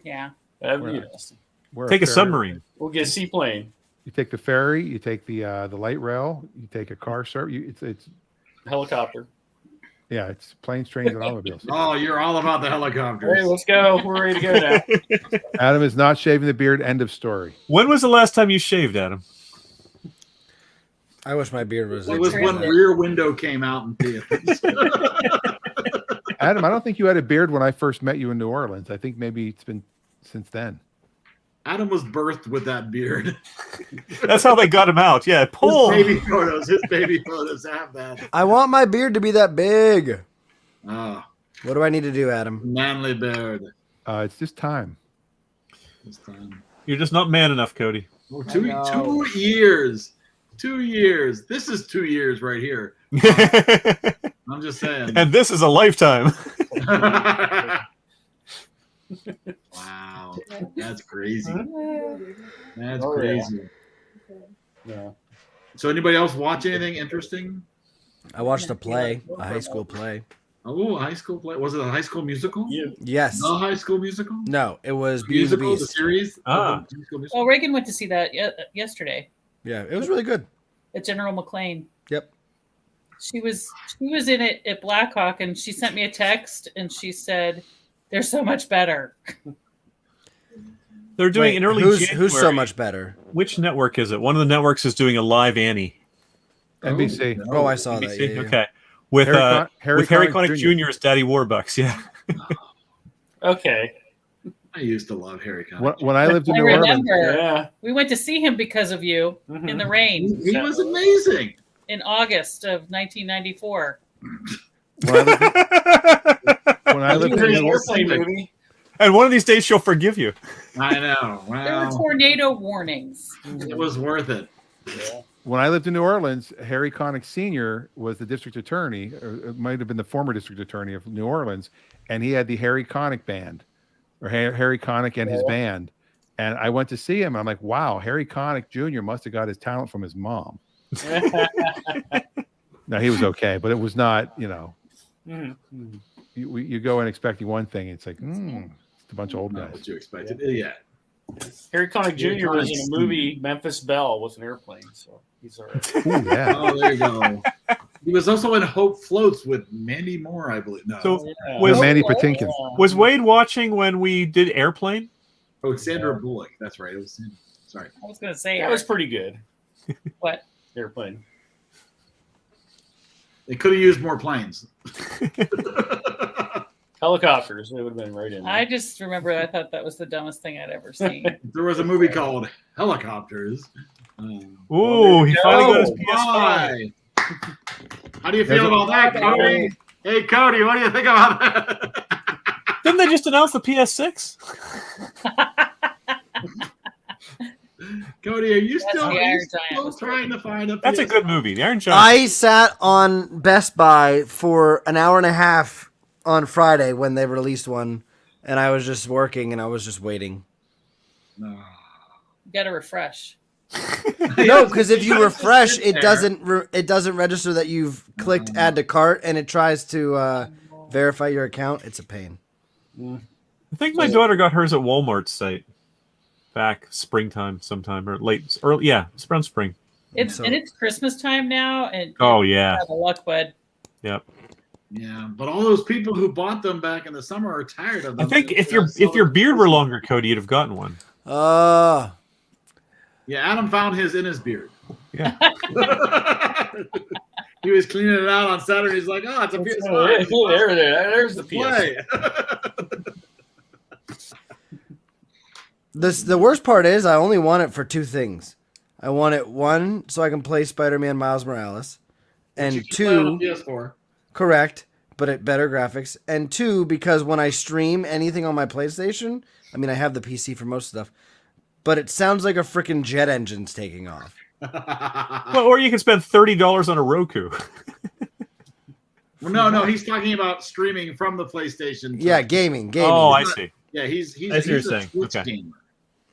Yeah. That'd be Right. interesting. We're Take a ferry. submarine. We'll get a seaplane, You take the ferry. You take the light rail. You take a car service. It's helicopter. yeah. It's planes, trains, and automobiles. Oh, you're all about the helicopters. Hey, let's go. We're ready to go now. Adam is not shaving the beard. End of story. When was the last time you shaved, Adam? I wish my beard was. It was when Rear Window came out in theaters. Adam, I don't think you had a beard when I first met you in New Orleans. I think maybe it's been since then. Adam was birthed with that beard. That's how they got him out. Yeah, pull. His baby photos have that. I want my beard to be that big. Oh, What do I need to do, Adam? manly beard. It's just time. This time. You're just not man enough, Cody. Oh, 2 years. 2 years. This is 2 years right here. I'm just saying. And this is a lifetime. Wow, that's crazy. That's Oh, crazy. Yeah. So, anybody else watch anything interesting? I watched a play, a high school play. Oh, a high school play. Was it a high school musical? Yeah. Yes. A high school musical? No, it was Beauty and the Musical, the Beast. series? Ah. High School Musical? Well, Reagan went to see that yesterday Yeah, it was really good. at General McLean. Yep. She was in it at Blackhawk, and she sent me a text, and she said, "They're so much better." They're doing Wait, an early who's January. so much better? Which network is it? One of the networks is doing a live Annie. NBC. no. Oh, I saw that. NBC? Yeah, yeah. Okay. With Harry Harry Connick Connick Jr. Jr. as Daddy Warbucks. Yeah. Okay. I used to love Harry Connick. When I lived in I New Orleans, remember Yeah. we went to see him because of you in the rain He was amazing. in August of 1994. when I lived It was in an New Orleans, airplane movie. And one of these days she'll forgive you. I know. There were Wow. tornado warnings. It was worth it. when I lived in New Orleans, Harry Connick Sr. was the district attorney, or it might have been the former district attorney of New Orleans, and he had the Harry Connick band, or Harry Connick and his band. And I went to see him, and I'm like, wow, Harry Connick Jr. must have got his talent from his mom. No, he was okay, but it was not, you go in expecting one thing, it's like, it's a bunch of old Not guys. what you expected. Yeah. Harry Connick Jr. was in a movie, Memphis Belle, with an airplane. So he's all right. Ooh, yeah. Oh, there you go. He was also in Hope Floats with Mandy Moore, I believe. No. So Yeah. was Mandy Patinkin. was Wade watching when we did Airplane? Oh, Sandra Bullock. That's right. It was Sandra. Sorry. I was going to say, That was pretty good. what? Airplane. They could have used more planes. Helicopters. They would have been right in there. I just remember I thought that was the dumbest thing I'd ever seen. There was a movie called Helicopters. Ooh, he finally got his PS5. Why? How do you feel about that, Cody? Hey, Cody, what do you think about that? Didn't they just announce the PS6? Cody, are you That's still, the are Iron you Giant still was trying to find a That's a PS5? good movie. The Iron Giant. I sat on Best Buy for an hour and a half on Friday when they released one, and I was just working and I was just waiting. No. You got to refresh. No, because if you gotta refresh, sit it there. doesn't register that you've clicked add to cart, and it tries to verify your account. It's a pain. I think my daughter got hers at Walmart's site back springtime sometime or early. Yeah, it's around spring. It's So- and it's Christmas time now, and Oh yeah. have a luck, bud. Yep. Yeah, but all those people who bought them back in the summer are tired of them. I think if your beard were longer, Cody, you'd have gotten one. Yeah, Adam found his in his beard. Yeah. He was cleaning it out on Saturday. He's like, oh, it's a PS5. There's the PS. Play. The worst part is I only want it for two things. I want it, one, so I can play Spider-Man Miles Morales, and You can play it on two, PS4. correct, but at better graphics, and two, because when I stream anything on my PlayStation, I mean, I have the PC for most stuff, but it sounds like a freaking jet engine's taking off. Well, or you can spend $30 on a Roku. Well, no, he's talking about streaming from the PlayStation. Yeah, gaming. Oh, I see. Yeah, he's I see what you're a saying. Twitch Okay. gamer.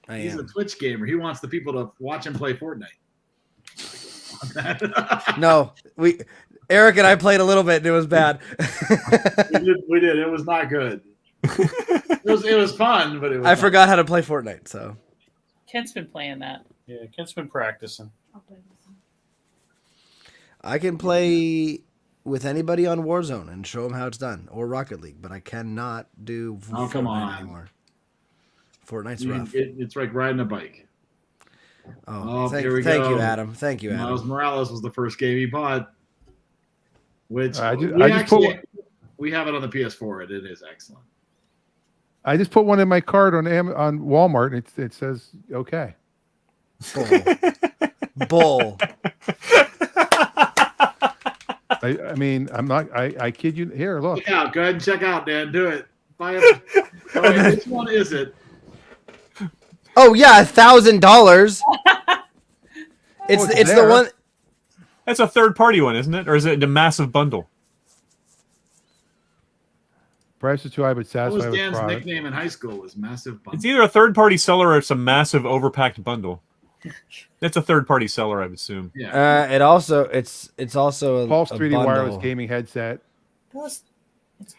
I He's a am. Twitch gamer. He wants the people to watch him play Fortnite. No, Eric and I played a little bit, and it was bad. we did. It was not good. It was fun, but it was. I not. forgot how to play Fortnite, so. Kent's been playing that. Yeah, Kent's been practicing. I can play with anybody on Warzone and show them how it's done, or Rocket League, but I cannot do Oh, come Fortnite on. anymore. Fortnite's You- rough. it's like riding a bike. Oh, thank here we you, go. Adam. Thank you, Adam. Miles Morales was the first game he bought, which we have it on the PS4. It is excellent. I just put one in my cart on Walmart, and it says okay. Bull. I mean, I'm not. I kid you. Here, look. Check out. Go ahead and check out, Dan. Do it. Buy it. All right, which one is it? Oh yeah, $1,000. It's the one. That's a third-party one, isn't it? Or is it a massive bundle? Price is too high, but That was satisfied with Dan's product. nickname in high school. Was massive bundle. It's either a third-party seller or it's a massive overpacked bundle. That's a third-party seller, I would assume. Yeah. It's also a Pulse a 3D bundle. wireless gaming headset.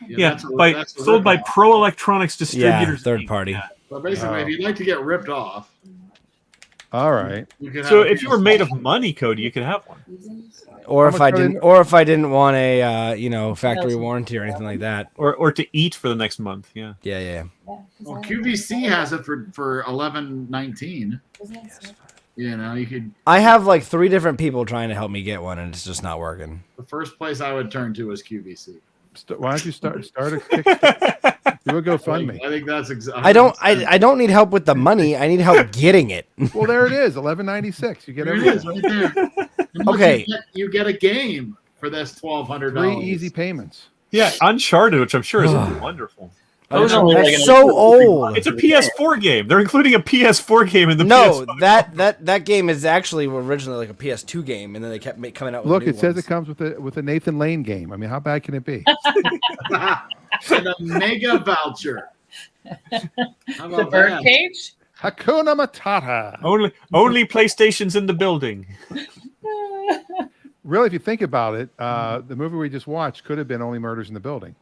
Yeah, that's sold by ripoff. Pro Electronics Distributors. Yeah, third Inc. party. Yeah. But basically, if you'd like to get ripped off, All right. you can. So have if you were made of money, Cody, you could have one. Or How if much I are they- didn't, or if I didn't want a factory warranty or anything like that. Or to eat for the next month. Yeah. Yeah. Well, QVC has it for $11.19. You know, you could. I have like 3 different people trying to help me get one, and it's just not working. The first place I would turn to is QVC. Why don't you start a Kickstarter? Do a GoFundMe. I think that's I don't need help with the money. I need help getting it. Well, there it is, $11.96. You get There it everything. is, right there. And look, Okay. you get a game for this $1,200. 3 easy payments. Yeah, Uncharted, which I'm sure is wonderful. Those are only like That's an so extra old. It's a PS4 game. They're including a PS4 game in the No, PS5. that game is actually originally like a PS2 game, and then they kept coming out with Look, new it says ones. it comes with a Nathan Lane game. I mean, how bad can it be? And a mega voucher. How The about that? birdcage? Hakuna Matata. Only PlayStation's in the building. Really, if you think about it, the movie we just watched could have been Only Murders in the Building.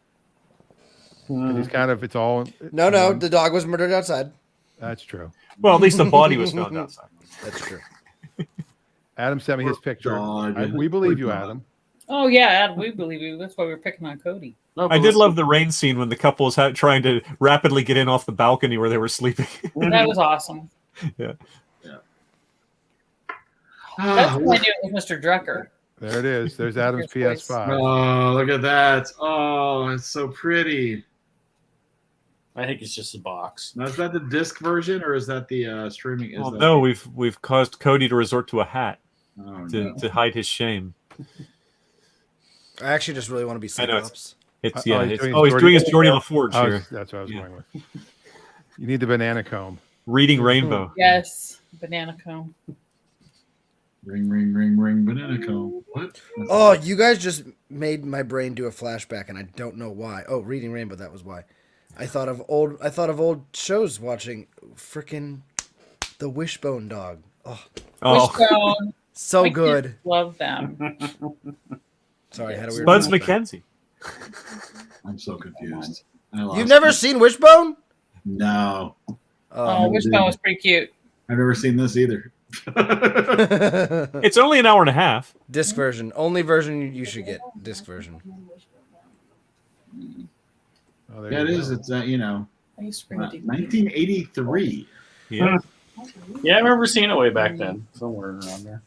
And it's all. No, the dog was murdered outside. That's true. Well, at least the body was found outside. That's true. Adam sent me his picture. Dog. We believe you, Adam. Oh yeah, we believe you. That's why we're picking on Cody. I did love the rain scene when the couple was trying to rapidly get in off the balcony where they were sleeping. That was awesome. Yeah. That's when I knew it was Mr. Drucker. There it is. There's Adam's His voice. PS5. Oh, look at that. Oh, it's so pretty. I think it's just a box. Now, is that the disc version or is that the streaming? Is Well, that no, we've caused Cody to resort to a hat Oh, to, no. to hide his shame. I actually just really want to be I know, Cyclops. It's Oh, yeah. he's It's, doing oh, his he's doing his Jordy- Jordy LaForge here, That's what I was Yeah. going with. You need the banana comb. reading Rainbow. Yes, banana cone. Ring, ring, ring, ring, banana cone. What? Oh, you guys just made my brain do a flashback, and I don't know why. Oh, Reading Rainbow, that was why. I thought of old shows watching frickin' The Wishbone Dog. Oh, Oh, Wishbone. so My good. kids love them. Sorry, I had a weird Spuds flashback. McKenzie. I'm so confused. I lost You've never it. seen Wishbone? No. Oh, Wishbone was pretty cute. I've never seen this either. It's only an hour and a half. Disc version. Only version you should get. Disc version. Oh, there Yeah, it you is. go. It's, I used to bring it to 1983. Yeah. Yeah, I remember seeing it way back then, somewhere around there.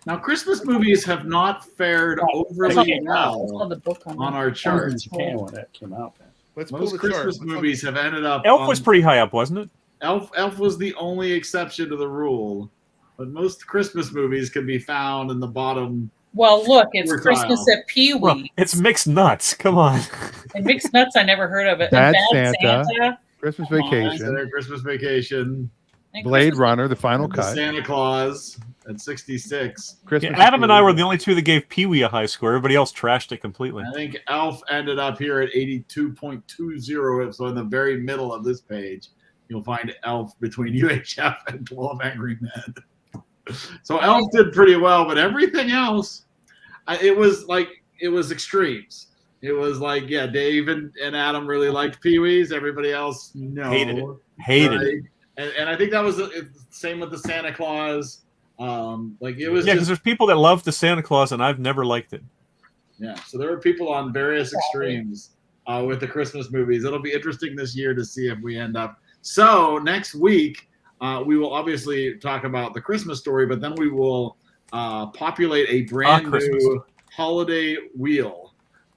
Now, Christmas movies have not fared overly well on the book on our charts. Japan when that came out. Then. Let's Most Christmas movies have ended up. Elf on- was pretty high up, wasn't it? Elf was the only exception to the rule, but most Christmas movies can be found in the bottom. Well, look, it's Quartile. Christmas at Pee Wee. Well, it's mixed nuts. Come on. And Mixed Nuts, I never heard of it. Bad And Santa. Christmas Come on. Vacation. Christmas Vacation, And Blade Christmas- Runner, the final The cut. Santa Claus at 66. Christmas Yeah, Adam and I Vacation. were the only two that gave Pee Wee a high score. Everybody else trashed it completely. I think Elf ended up here at 82.20. So in the very middle of this page, you'll find Elf between UHF and 12 Angry Men. So Elf did pretty well, but everything else, it was extremes. It was like, yeah, Dave and Adam really liked Pee-wee's. Everybody else, no. Hated it. Hated it. And I think that was the same with the Santa Claus. It was Yeah, because just, there's people that love the Santa Claus, and I've never liked it. yeah. So there were people on various extremes with the Christmas movies. It'll be interesting this year to see if we end up. So next week, we will obviously talk about the Christmas Story, but then we will populate a brand Christmas. new holiday wheel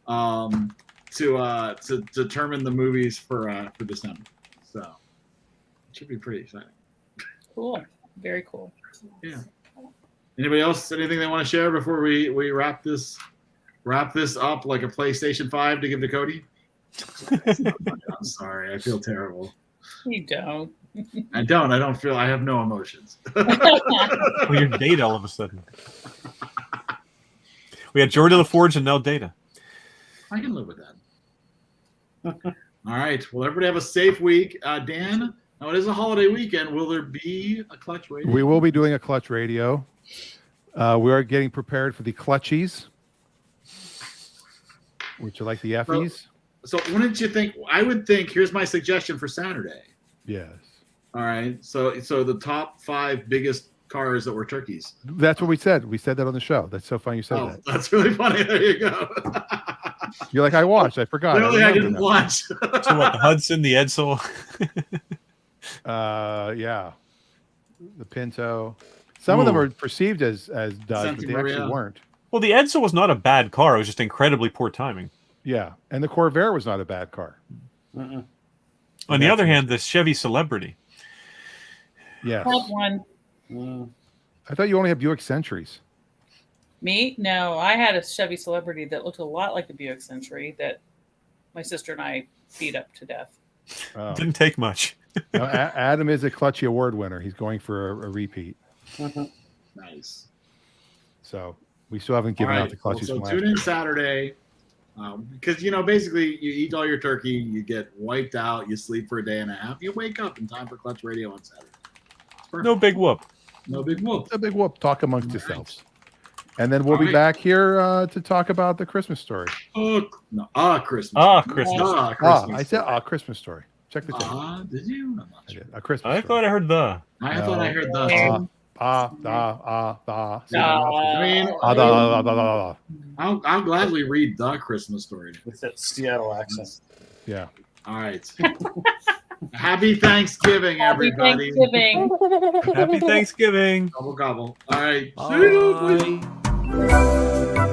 to determine the movies for December. So it should be pretty exciting. Cool. Very cool. Yeah. Anybody else? Anything they want to share before we wrap this up like a PlayStation 5 to give to Cody? I'm sorry. I feel terrible. You don't. I don't feel. I have no emotions. Well, you're Data all of a sudden. We had Jordy LaForge and now Data. I can live with that. All right. Well, everybody have a safe week. Dan, now it is a holiday weekend. Will there be a Clutch Radio? We will be doing a Clutch Radio. We are getting prepared for the Clutchies, which are like the Effies. So wouldn't you think? I would think. Here's my suggestion for Saturday. Yes. All right. So the top 5 biggest cars that were turkeys. That's what we said. We said that on the show. That's so funny you said that. That's really funny. There you go. You're like, I watched. I forgot. Really, I remember didn't now. watch. So what? The Hudson, the Edsel. Yeah. The Pinto. Some of them are perceived as duds, but Santa they Maria. actually weren't. Well, the Edsel was not a bad car. It was just incredibly poor timing. Yeah. And the Corvair was not a bad car. Uh-uh. On the other hand, the Chevy Celebrity. Yes. Had one. I thought you only have Buick Centuries. Me? No, I had a Chevy Celebrity that looked a lot like the Buick Century that my sister and I beat up to death. Oh. Didn't take much. No, Adam is a Clutchy Award winner. He's going for a repeat. Nice. So we still haven't given out the Clutchies So from last tune year. in Saturday. Because basically you eat all your turkey, you get wiped out, you sleep for a day and a half, you wake up in time for Clutch Radio on Saturday. No big whoop. No big whoop. A big whoop. Talk amongst All yourselves. And then we'll All be right. back here to talk about the Christmas story. Christmas. Christmas. I said Christmas story. Check the tape. Did you? I'm not I sure. did. A Christmas I story. thought I heard the. I thought I heard the. See, I mean, I'll gladly read the Christmas story. With that Seattle accent. Yeah. All right. Happy Thanksgiving, Happy everybody. Thanksgiving. Happy Thanksgiving. Gobble gobble. All right. See you. Bye.